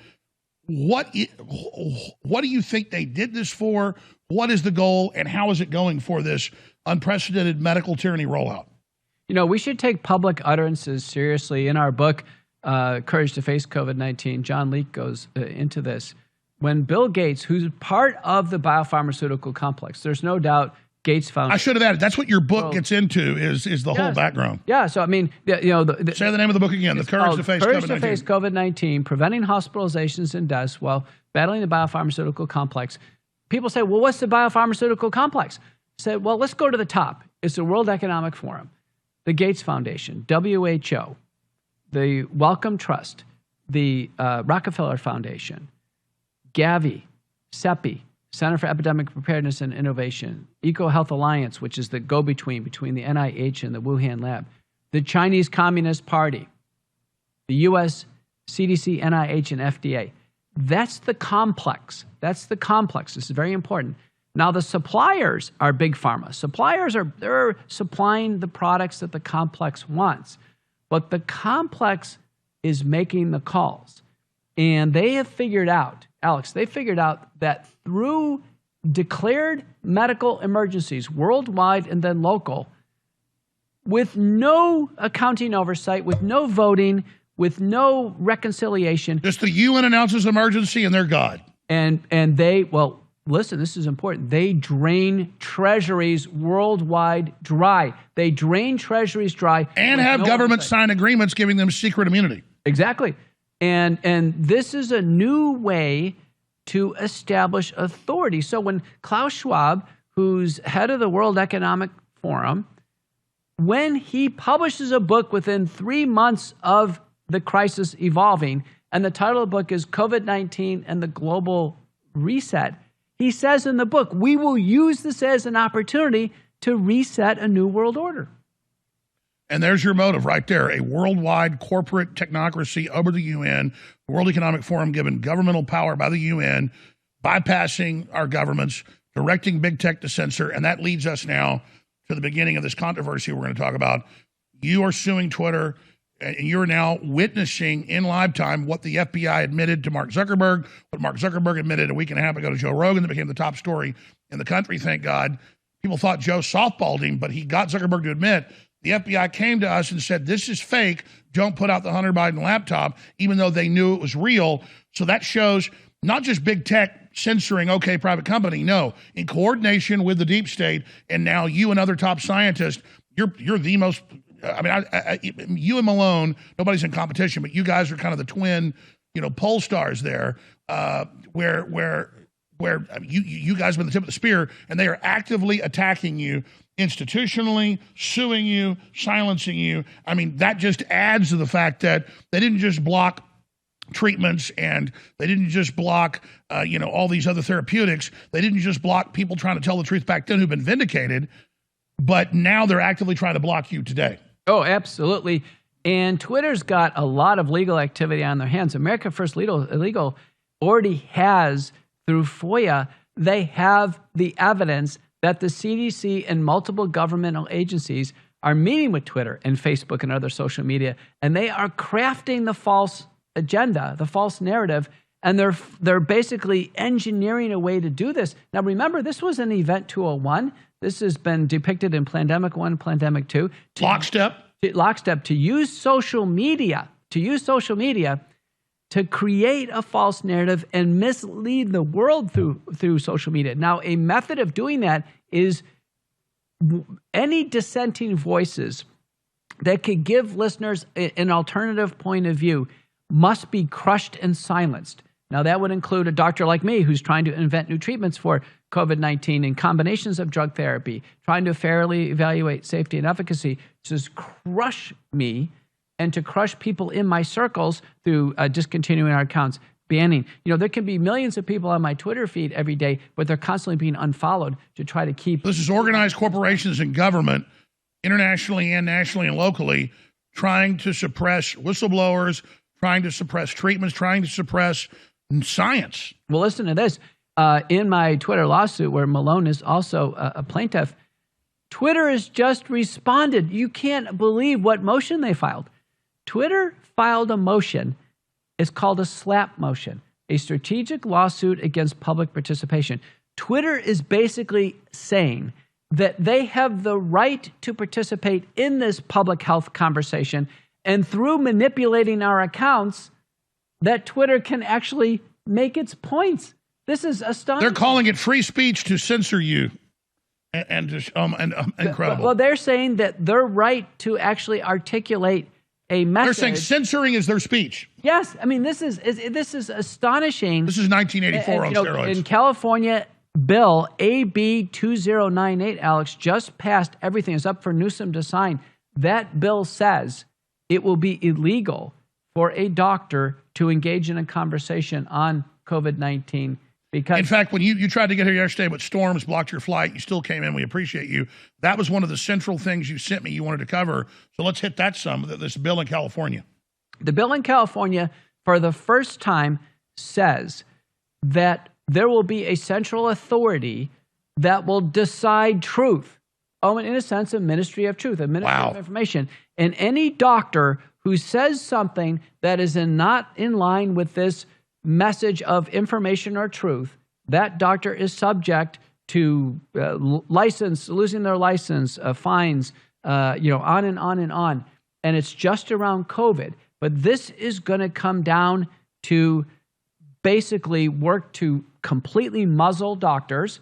what do you think they did this for? What is the goal, and how is it going for this unprecedented medical tyranny rollout? We should take public utterances seriously. In our book, Courage to Face COVID-19, John Leake goes into this. When Bill Gates, who's part of the biopharmaceutical complex, there's no doubt Gates Foundation. I should have added, that's what your book gets into, is the whole background. Yeah, so I mean, say the name of the book again, The Courage to Face COVID-19. Courage to Face COVID-19, Preventing Hospitalizations and Deaths While Battling the Biopharmaceutical Complex. People say, well, what's the biopharmaceutical complex? Say, well, let's go to the top. It's the World Economic Forum, the Gates Foundation, WHO, the Wellcome Trust, the Rockefeller Foundation, Gavi, CEPI, Center for Epidemic Preparedness and Innovation, EcoHealth Alliance, which is the go-between between the NIH and the Wuhan lab, the Chinese Communist Party, the U.S. CDC, NIH, and FDA. That's the complex. That's the complex. This is very important. Now, the suppliers are Big Pharma. They're supplying the products that the complex wants. But the complex is making the calls. And they have figured out, Alex, that through declared medical emergencies worldwide and then local, with no accounting oversight, with no voting, with no reconciliation. Just the UN announces emergency and they're God. And they, well, listen, this is important. They drain treasuries worldwide dry. They drain treasuries dry. And have governments sign agreements giving them secret immunity. Exactly. And this is a new way to establish authority. So when Klaus Schwab, who's head of the World Economic Forum, when he publishes a book within 3 months of the crisis evolving, and the title of the book is COVID-19 and the Global Reset, he says in the book, we will use this as an opportunity to reset a new world order. And there's your motive right there, a worldwide corporate technocracy over the UN, the World Economic Forum given governmental power by the UN, bypassing our governments, directing big tech to censor, and that leads us now to the beginning of this controversy we're going to talk about. You are suing Twitter, and you're now witnessing in live time what the FBI admitted to Mark Zuckerberg, what Mark Zuckerberg admitted a week and a half ago to Joe Rogan, that became the top story in the country, thank God. People thought Joe softballed him, but he got Zuckerberg to admit the FBI came to us and said, this is fake, don't put out the Hunter Biden laptop, even though they knew it was real. So that shows not just big tech censoring, okay, private company, no, in coordination with the deep state, and now you and other top scientists, you're the most, I mean, you and Malone, nobody's in competition, but you guys are kind of the twin, pole stars there, where you guys have been the tip of the spear, and they are actively attacking you institutionally, suing you, silencing you. I mean, that just adds to the fact that they didn't just block treatments, and they didn't just block, all these other therapeutics. They didn't just block people trying to tell the truth back then who've been vindicated, but now they're actively trying to block you today. Oh, absolutely. And Twitter's got a lot of legal activity on their hands. America First Legal already has, through FOIA, they have the evidence that the CDC and multiple governmental agencies are meeting with Twitter and Facebook and other social media, and they are crafting the false agenda, the false narrative, and they're basically engineering a way to do this. Now, remember, this was an Event 201. This has been depicted in Pandemic 1, Pandemic 2. Lockstep, to use social media, to create a false narrative and mislead the world through social media. Now, a method of doing that is any dissenting voices that could give listeners an alternative point of view must be crushed and silenced. Now, that would include a doctor like me who's trying to invent new treatments for COVID-19 and combinations of drug therapy, trying to fairly evaluate safety and efficacy, just crush me and to crush people in my circles through discontinuing our accounts, banning. There can be millions of people on my Twitter feed every day, but they're constantly being unfollowed to try to keep. This is organized corporations and government, internationally and nationally and locally, trying to suppress whistleblowers, trying to suppress treatments, trying to suppress science. Well, listen to this. In my Twitter lawsuit, where Malone is also a plaintiff, Twitter has just responded. You can't believe what motion they filed. Twitter filed a motion. It's called a SLAPP motion, a strategic lawsuit against public participation. Twitter is basically saying that they have the right to participate in this public health conversation, and through manipulating our accounts, that Twitter can actually make its points. This is astonishing. They're calling it free speech to censor you. And incredible. Well, they're saying that their right to actually articulate a message. They're saying censoring is their speech. Yes, I mean this is astonishing. This is 1984 on steroids. In California, Bill AB 2098, Alex, just passed everything. It's up for Newsom to sign. That bill says it will be illegal for a doctor to engage in a conversation on COVID-19. Because, in fact, when you tried to get here yesterday, but storms blocked your flight, you still came in. We appreciate you. That was one of the central things you sent me you wanted to cover. So let's hit that this bill in California. The bill in California, for the first time, says that there will be a central authority that will decide truth. Oh, and in a sense, a ministry of truth, a ministry of information. And any doctor who says something that is not in line with this message of information or truth, that doctor is subject to losing their license, fines, on and on and on. And it's just around COVID. But this is going to come down to basically work to completely muzzle doctors.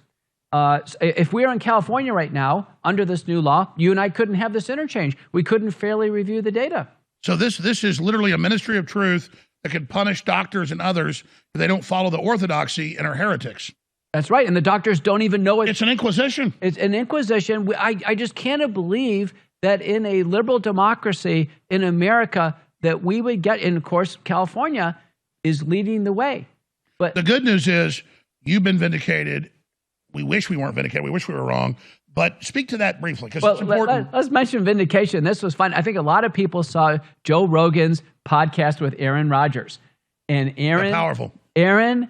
If we were in California right now, under this new law, you and I couldn't have this interchange. We couldn't fairly review the data. So this is literally a ministry of truth that can punish doctors and others if they don't follow the orthodoxy and are heretics. That's right. And the doctors don't even know it. It's an inquisition. It's an inquisition. I just can't believe that in a liberal democracy in America that we would get, and of course, California is leading the way. But the good news is you've been vindicated. We wish we weren't vindicated. We wish we were wrong. But speak to that briefly, because it's important. Let's mention vindication. This was fun. I think a lot of people saw Joe Rogan's podcast with Aaron Rodgers. And Aaron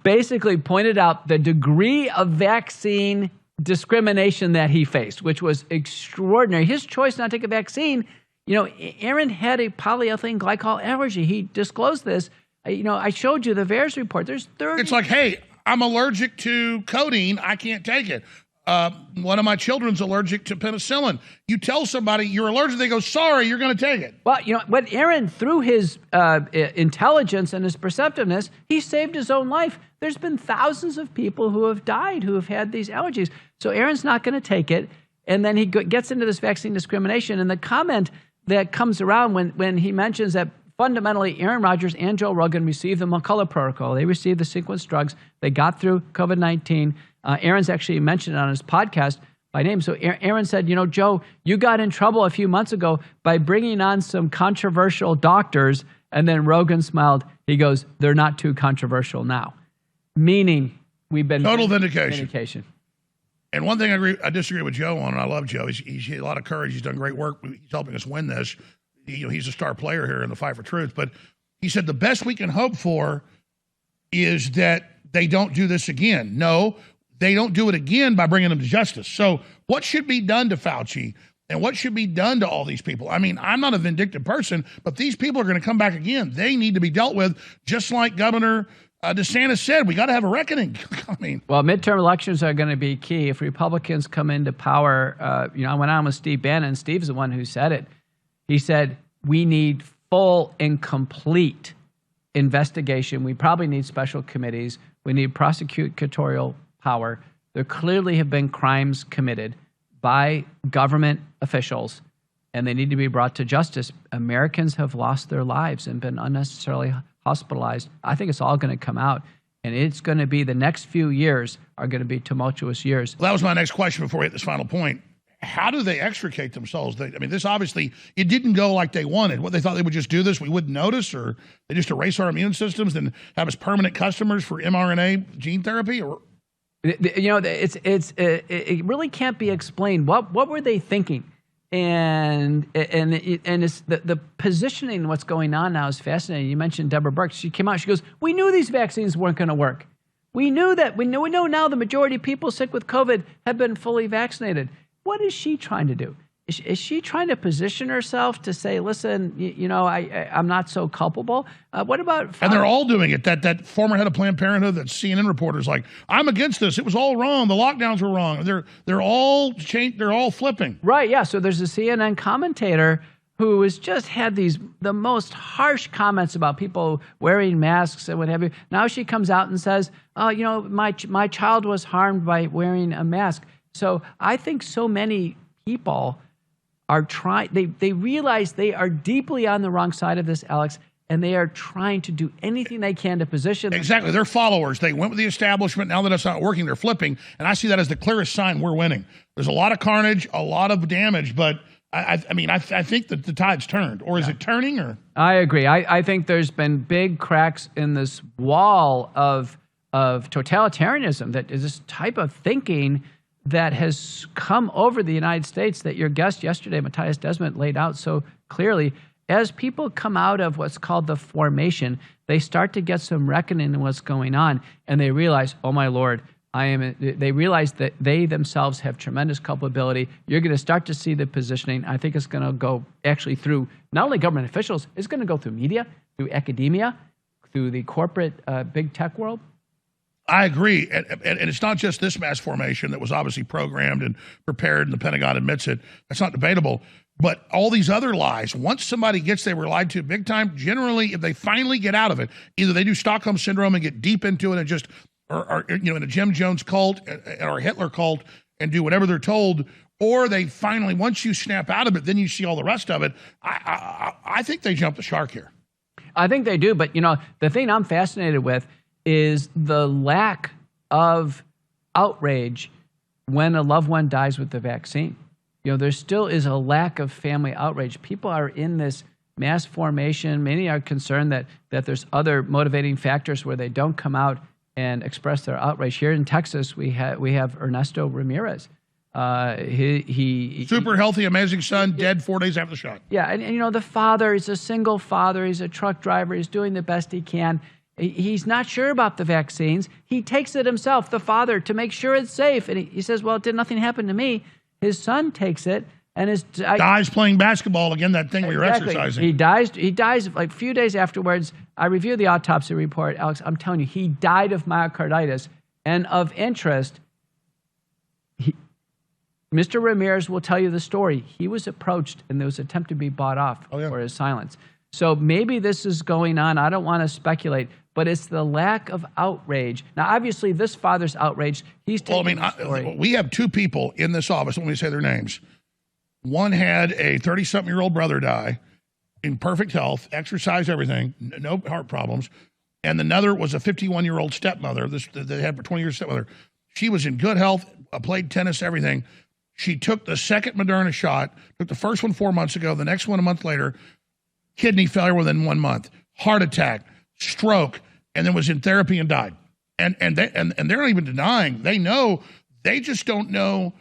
basically pointed out the degree of vaccine discrimination that he faced, which was extraordinary. His choice not to take a vaccine, Aaron had a polyethylene glycol allergy. He disclosed this. I showed you the VAS report. There's 30. It's like, hey, I'm allergic to codeine. I can't take it. One of my children's allergic to penicillin. You tell somebody you're allergic, they go, sorry, you're going to take it. Well, what Aaron, through his intelligence and his perceptiveness, he saved his own life. There's been thousands of people who have died who have had these allergies. So Aaron's not going to take it. And then he gets into this vaccine discrimination. And the comment that comes around when he mentions that fundamentally Aaron Rodgers and Joe Rogan received the McCullough Protocol. They received the sequenced drugs. They got through COVID-19. Aaron's actually mentioned it on his podcast by name. So Aaron said, Joe, you got in trouble a few months ago by bringing on some controversial doctors. And then Rogan smiled. He goes, they're not too controversial now. Meaning we've been total vindication. And one thing I disagree with Joe on, and I love Joe. He's had a lot of courage. He's done great work. He's helping us win this. He's a star player here in the fight for truth. But he said the best we can hope for is that they don't do this again. No, they don't do it again by bringing them to justice. So what should be done to Fauci and what should be done to all these people? I mean, I'm not a vindictive person, but these people are going to come back again. They need to be dealt with, just like Governor DeSantis said. We got to have a reckoning. Well, midterm elections are going to be key. If Republicans come into power, I went on with Steve Bannon. Steve's the one who said it. He said, we need full and complete investigation. We probably need special committees. We need prosecutorial power. There clearly have been crimes committed by government officials, and they need to be brought to justice. Americans have lost their lives and been unnecessarily hospitalized. I think it's all going to come out, and it's going to be the next few years are going to be tumultuous years. Well, that was my next question before we hit this final point. How do they extricate themselves? This obviously, it didn't go like they wanted. What, they thought they would just do this, we wouldn't notice, or they just erase our immune systems and have us permanent customers for mRNA gene therapy? Or it really can't be explained. What were they thinking? And it's the positioning, what's going on now is fascinating. You mentioned Deborah Birx. She came out, she goes, we knew these vaccines weren't going to work. We knew that. We know now the majority of people sick with COVID have been fully vaccinated. What is she trying to do? Is she trying to position herself to say, listen, I'm not so culpable? What about... And they're all doing it. That former head of Planned Parenthood, that CNN reporter is like, I'm against this. It was all wrong. The lockdowns were wrong. They're all changed. They're all flipping. Right, yeah. So there's a CNN commentator who has just had the most harsh comments about people wearing masks and what have you. Now she comes out and says, my child was harmed by wearing a mask. So I think so many people are trying, they realize they are deeply on the wrong side of this, Alex, and they are trying to do anything they can to position Exactly. They're followers. They went with the establishment. Now that it's not working, they're flipping. And I see that as the clearest sign we're winning. There's a lot of carnage, a lot of damage, but I think that the tide's turned. Or is it turning? Or I agree. I think there's been big cracks in this wall of totalitarianism, that is this type of thinking that has come over the United States that your guest yesterday, Matthias Desmond, laid out so clearly. As people come out of what's called the formation, they start to get some reckoning in what's going on, and they realize, oh my Lord, they realize that they themselves have tremendous culpability. You're going to start to see the positioning. I think it's going to go actually through not only government officials, it's going to go through media, through academia, through the corporate big tech world. I agree. And it's not just this mass formation that was obviously programmed and prepared, and the Pentagon admits it. That's not debatable. But all these other lies, once somebody gets they were lied to big time, generally, if they finally get out of it, either they do Stockholm Syndrome and get deep into it and just, or in a Jim Jones cult or a Hitler cult and do whatever they're told, or they finally, once you snap out of it, then you see all the rest of it. I think they jump the shark here. I think they do. But, the thing I'm fascinated with is the lack of outrage when a loved one dies with the vaccine. You know, there still is a lack of family outrage. People are in this mass formation. Many are concerned that there's other motivating factors where they don't come out and express their outrage. Here in Texas, we have Ernesto Ramirez. He super healthy, amazing son, dead 4 days after the shot. Yeah, and you know, the father is a single father. He's a truck driver. He's doing the best he can. He's not sure about the vaccines. He takes it himself, the father, to make sure it's safe. And he says, well, nothing happened to me. His son takes it and dies playing basketball. Again, that thing we were exercising. He dies like a few days afterwards. I reviewed the autopsy report, Alex. I'm telling you, he died of myocarditis. And of interest, Mr. Ramirez will tell you the story. He was approached and there was an attempt to be bought off for his silence. So maybe this is going on. I don't want to speculate, but it's the lack of outrage. Now, obviously, this father's outraged. He's taking the story. We have two people in this office. Let me say their names. One had a 30-something-year-old brother die in perfect health, exercised everything, no heart problems. And another was a 51-year-old stepmother. They had for 20 years stepmother. She was in good health, played tennis, everything. She took the second Moderna shot, took the first one 4 months ago, the next one a month later, kidney failure within 1 month, heart attack, stroke, and then was in therapy and died. And they're not even denying. They know. They just don't know.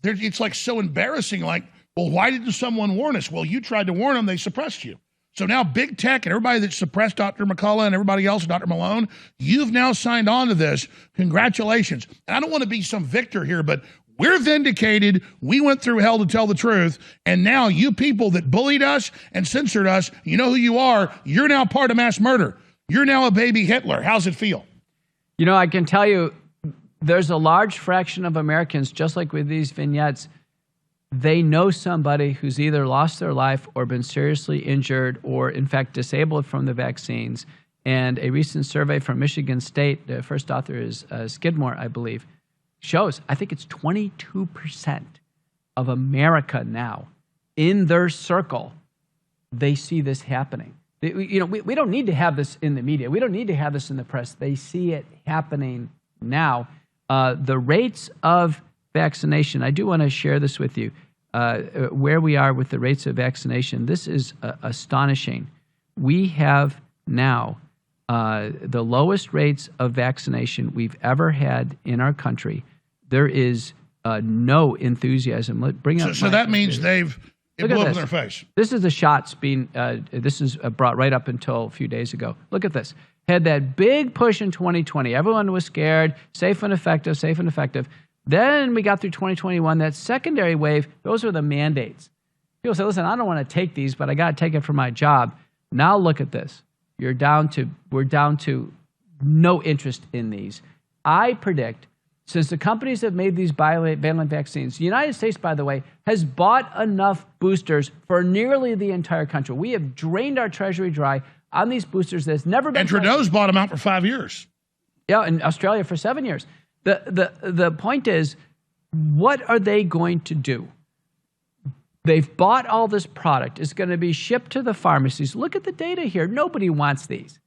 It's like so embarrassing. Like, well, why didn't someone warn us? Well, you tried to warn them. They suppressed you. So now big tech and everybody that suppressed Dr. McCullough and everybody else, Dr. Malone, you've now signed on to this. Congratulations. And I don't want to be some victor here, but we're vindicated. We went through hell to tell the truth. And now you people that bullied us and censored us, you know who you are. You're now part of mass murder. You're now a baby Hitler. How's it feel? You know, I can tell you there's a large fraction of Americans, just like with these vignettes, they know somebody who's either lost their life or been seriously injured or, in fact, disabled from the vaccines. And a recent survey from Michigan State, the first author is Skidmore, I believe, shows, I think it's 22% of America now, in their circle, they see this happening. You know, we don't need to have this in the media. We don't need to have this in the press. They see it happening now. The rates of vaccination, I do want to share this with you, where we are with the rates of vaccination. This is astonishing. We have now the lowest rates of vaccination we've ever had in our country. There is no enthusiasm. So that means it blew up in their face. This is the shots being, this is brought right up until a few days ago. Look at this. Had that big push in 2020. Everyone was scared, safe and effective, safe and effective. Then we got through 2021, that secondary wave, those were the mandates. People say, listen, I don't want to take these, but I got to take it for my job. Now look at this. We're down to no interest in these. I predict, since the companies have made these bivalent vaccines, the United States, by the way, has bought enough boosters for nearly the entire country. We have drained our treasury dry on these boosters that's never been. And Trudeau's bought them out for 5 years. Yeah, in Australia for 7 years. The point is, what are they going to do? They've bought all this product. It's going to be shipped to the pharmacies. Look at the data here. Nobody wants these.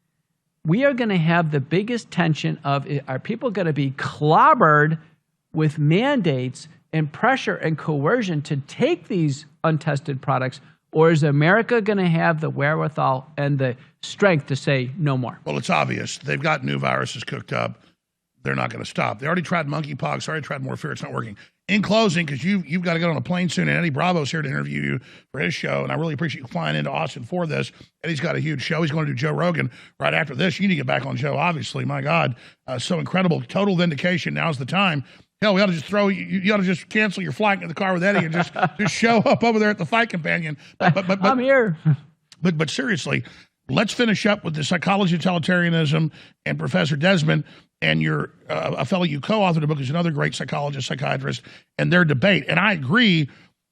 We are going to have the biggest tension of, are people going to be clobbered with mandates and pressure and coercion to take these untested products, or is America going to have the wherewithal and the strength to say no more? Well, it's obvious. They've got new viruses cooked up. They're not going to stop. They already tried monkeypox, already tried more fear. It's not working. In closing, because you've got to get on a plane soon, and Eddie Bravo's here to interview you for his show, and I really appreciate you flying into Austin for this. Eddie's got a huge show. He's going to do Joe Rogan right after this. You need to get back on Joe, obviously. My God, so incredible. Total vindication. Now's the time. Hell, we ought to just you ought to just cancel your flight in the car with Eddie and just show up over there at the Fight Companion. But I'm here. But seriously, let's finish up with the psychology of totalitarianism and Professor Desmond. And a fellow you co-authored a book is another great psychologist, psychiatrist, and their debate. And I agree,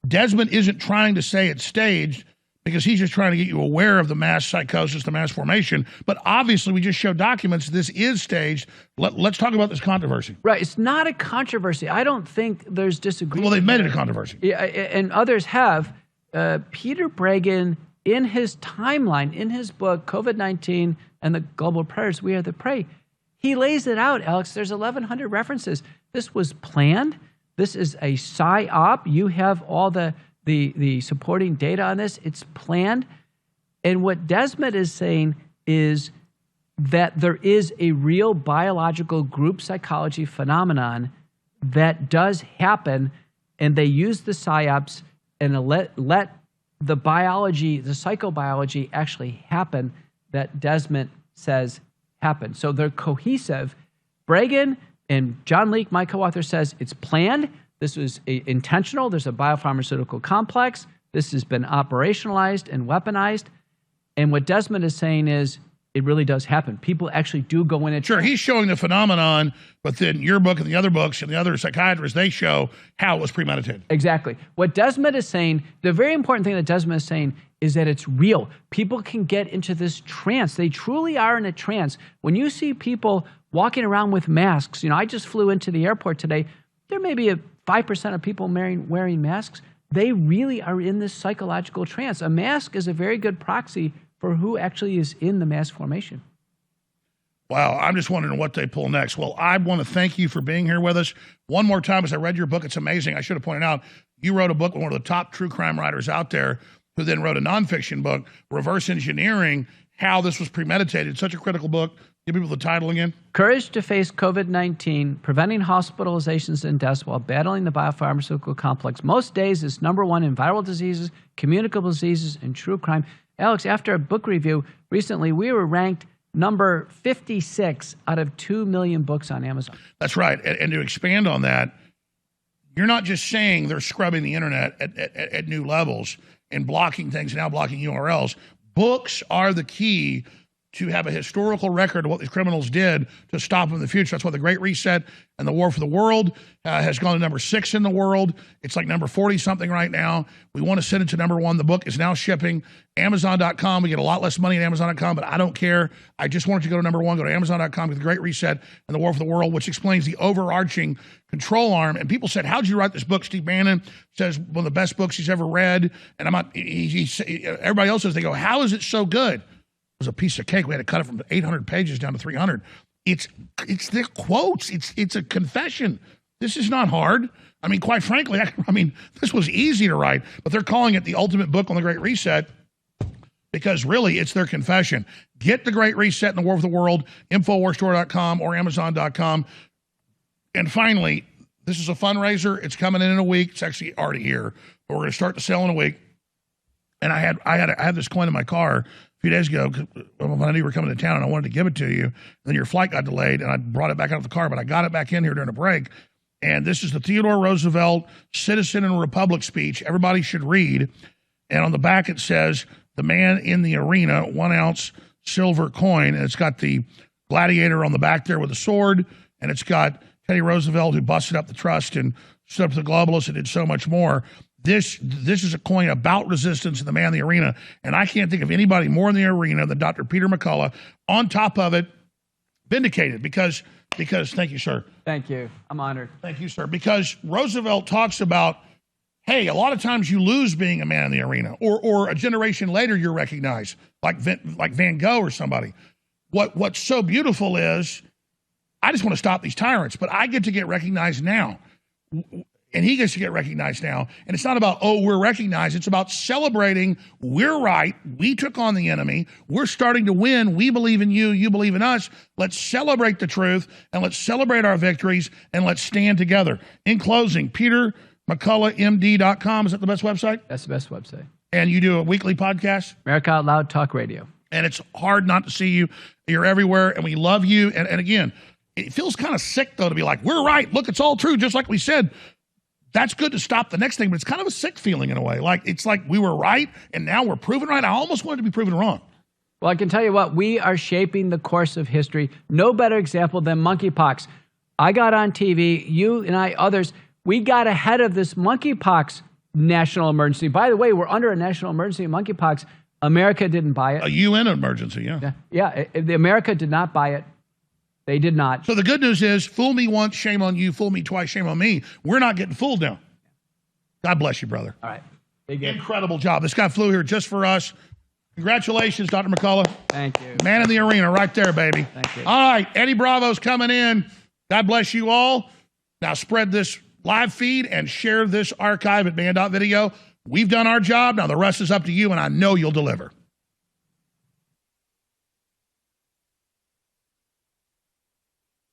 Desmond isn't trying to say it's staged because he's just trying to get you aware of the mass psychosis, the mass formation. But obviously, we just showed documents. This is staged. Let's talk about this controversy. Right. It's not a controversy. I don't think there's disagreement. Well, they've made it a controversy. Yeah, and others have. Peter Breggin, in his timeline, in his book, COVID-19 and the Global Predators, We Are the Prey, He lays it out, Alex. There's 1,100 references. This was planned. This is a PSYOP. You have all the supporting data on this. It's planned. And what Desmond is saying is that there is a real biological group psychology phenomenon that does happen, and they use the PSYOPs and let the biology, the psychobiology actually happen that Desmond says happen. So they're cohesive. Bregan and John Leake, my co-author, says it's planned. This was intentional. There's a biopharmaceutical complex. This has been operationalized and weaponized. And what Desmond is saying is it really does happen. People actually do go in it. Sure, he's showing the phenomenon, but then your book and the other books and the other psychiatrists, they show how it was premeditated. Exactly. What Desmond is saying, the very important thing that Desmond is saying is that it's real. People can get into this trance. They truly are in a trance. When you see people walking around with masks, I just flew into the airport today. There may be 5% of people wearing masks. They really are in this psychological trance. A mask is a very good proxy for who actually is in the mass formation. Wow, I'm just wondering what they pull next. Well, I want to thank you for being here with us. One more time, as I read your book, it's amazing. I should have pointed out, you wrote a book with one of the top true crime writers out there, who then wrote a nonfiction book, Reverse Engineering, How This Was Premeditated. Such a critical book. Give people the title again. Courage to Face COVID-19, Preventing Hospitalizations and Deaths While Battling the Biopharmaceutical Complex. Most days it's #1 in viral diseases, communicable diseases, and true crime. Alex, after a book review recently, we were ranked number 56 out of 2 million books on Amazon. That's right. And to expand on that, you're not just saying they're scrubbing the internet at new levels and blocking things, now blocking URLs. Books are the key to have a historical record of what these criminals did to stop them in the future. That's why the Great Reset and the War for the World has gone to number 6 in the world. It's like number 40-something right now. We want to send it to #1. The book is now shipping. Amazon.com. We get a lot less money at Amazon.com, but I don't care. I just wanted to go to #1. Go to Amazon.com, get the Great Reset and the War for the World, which explains the overarching control arm. And people said, how'd you write this book? Steve Bannon says one of the best books he's ever read. And I'm not, everybody else says, they go, how is it so good? Was a piece of cake. We had to cut it from 800 pages down to 300. It's the quotes. It's a confession. This is not hard. I mean, quite frankly, this was easy to write, but they're calling it the ultimate book on the Great Reset because really it's their confession. Get the Great Reset and the War for the World, InfoWarsStore.com or Amazon.com. And finally, this is a fundraiser. It's coming in a week. It's actually already here, but we're going to start the sale in a week. And I had this coin in my car a few days ago when I knew you were coming to town, and I wanted to give it to you. And then your flight got delayed, and I brought it back out of the car, but I got it back in here during a break. And this is the Theodore Roosevelt Citizen and Republic speech. Everybody should read. And on the back it says, "The man in the arena, 1 ounce silver coin." And it's got the gladiator on the back there with a sword. And it's got Teddy Roosevelt, who busted up the trust and stood up to the globalists and did so much more. This is a coin about resistance in the man in the arena. And I can't think of anybody more in the arena than Dr. Peter McCullough. On top of it, vindicated because thank you, sir. Thank you. I'm honored. Thank you, sir. Because Roosevelt talks about, hey, a lot of times you lose being a man in the arena, or a generation later you're recognized, like Van Gogh or somebody. What's so beautiful is, I just want to stop these tyrants, but I get to get recognized now. And he gets to get recognized now. And it's not about, oh, we're recognized. It's about celebrating, we're right, we took on the enemy, we're starting to win, we believe in you, you believe in us. Let's celebrate the truth, and let's celebrate our victories, and let's stand together. In closing, PeterMcCulloughMD.com, is that the best website? That's the best website. And you do a weekly podcast? America Out Loud Talk Radio. And it's hard not to see you. You're everywhere, and we love you. And again, it feels kind of sick, though, to be like, we're right, look, it's all true, just like we said. That's good to stop the next thing, but it's kind of a sick feeling in a way. It's like we were right, and now we're proven right. I almost wanted to be proven wrong. Well, I can tell you what, we are shaping the course of history. No better example than monkeypox. I got on TV, you and I, others, we got ahead of this monkeypox national emergency. By the way, we're under a national emergency of monkeypox. America didn't buy it. A UN emergency, yeah. Yeah, America did not buy it. They did not. So the good news is, fool me once, shame on you. Fool me twice, shame on me. We're not getting fooled now. God bless you, brother. All right. Incredible job. This guy flew here just for us. Congratulations, Dr. McCullough. Thank you. Man in the arena right there, baby. Thank you. All right, Eddie Bravo's coming in. God bless you all. Now spread this live feed and share this archive at band.video. We've done our job. Now the rest is up to you, and I know you'll deliver.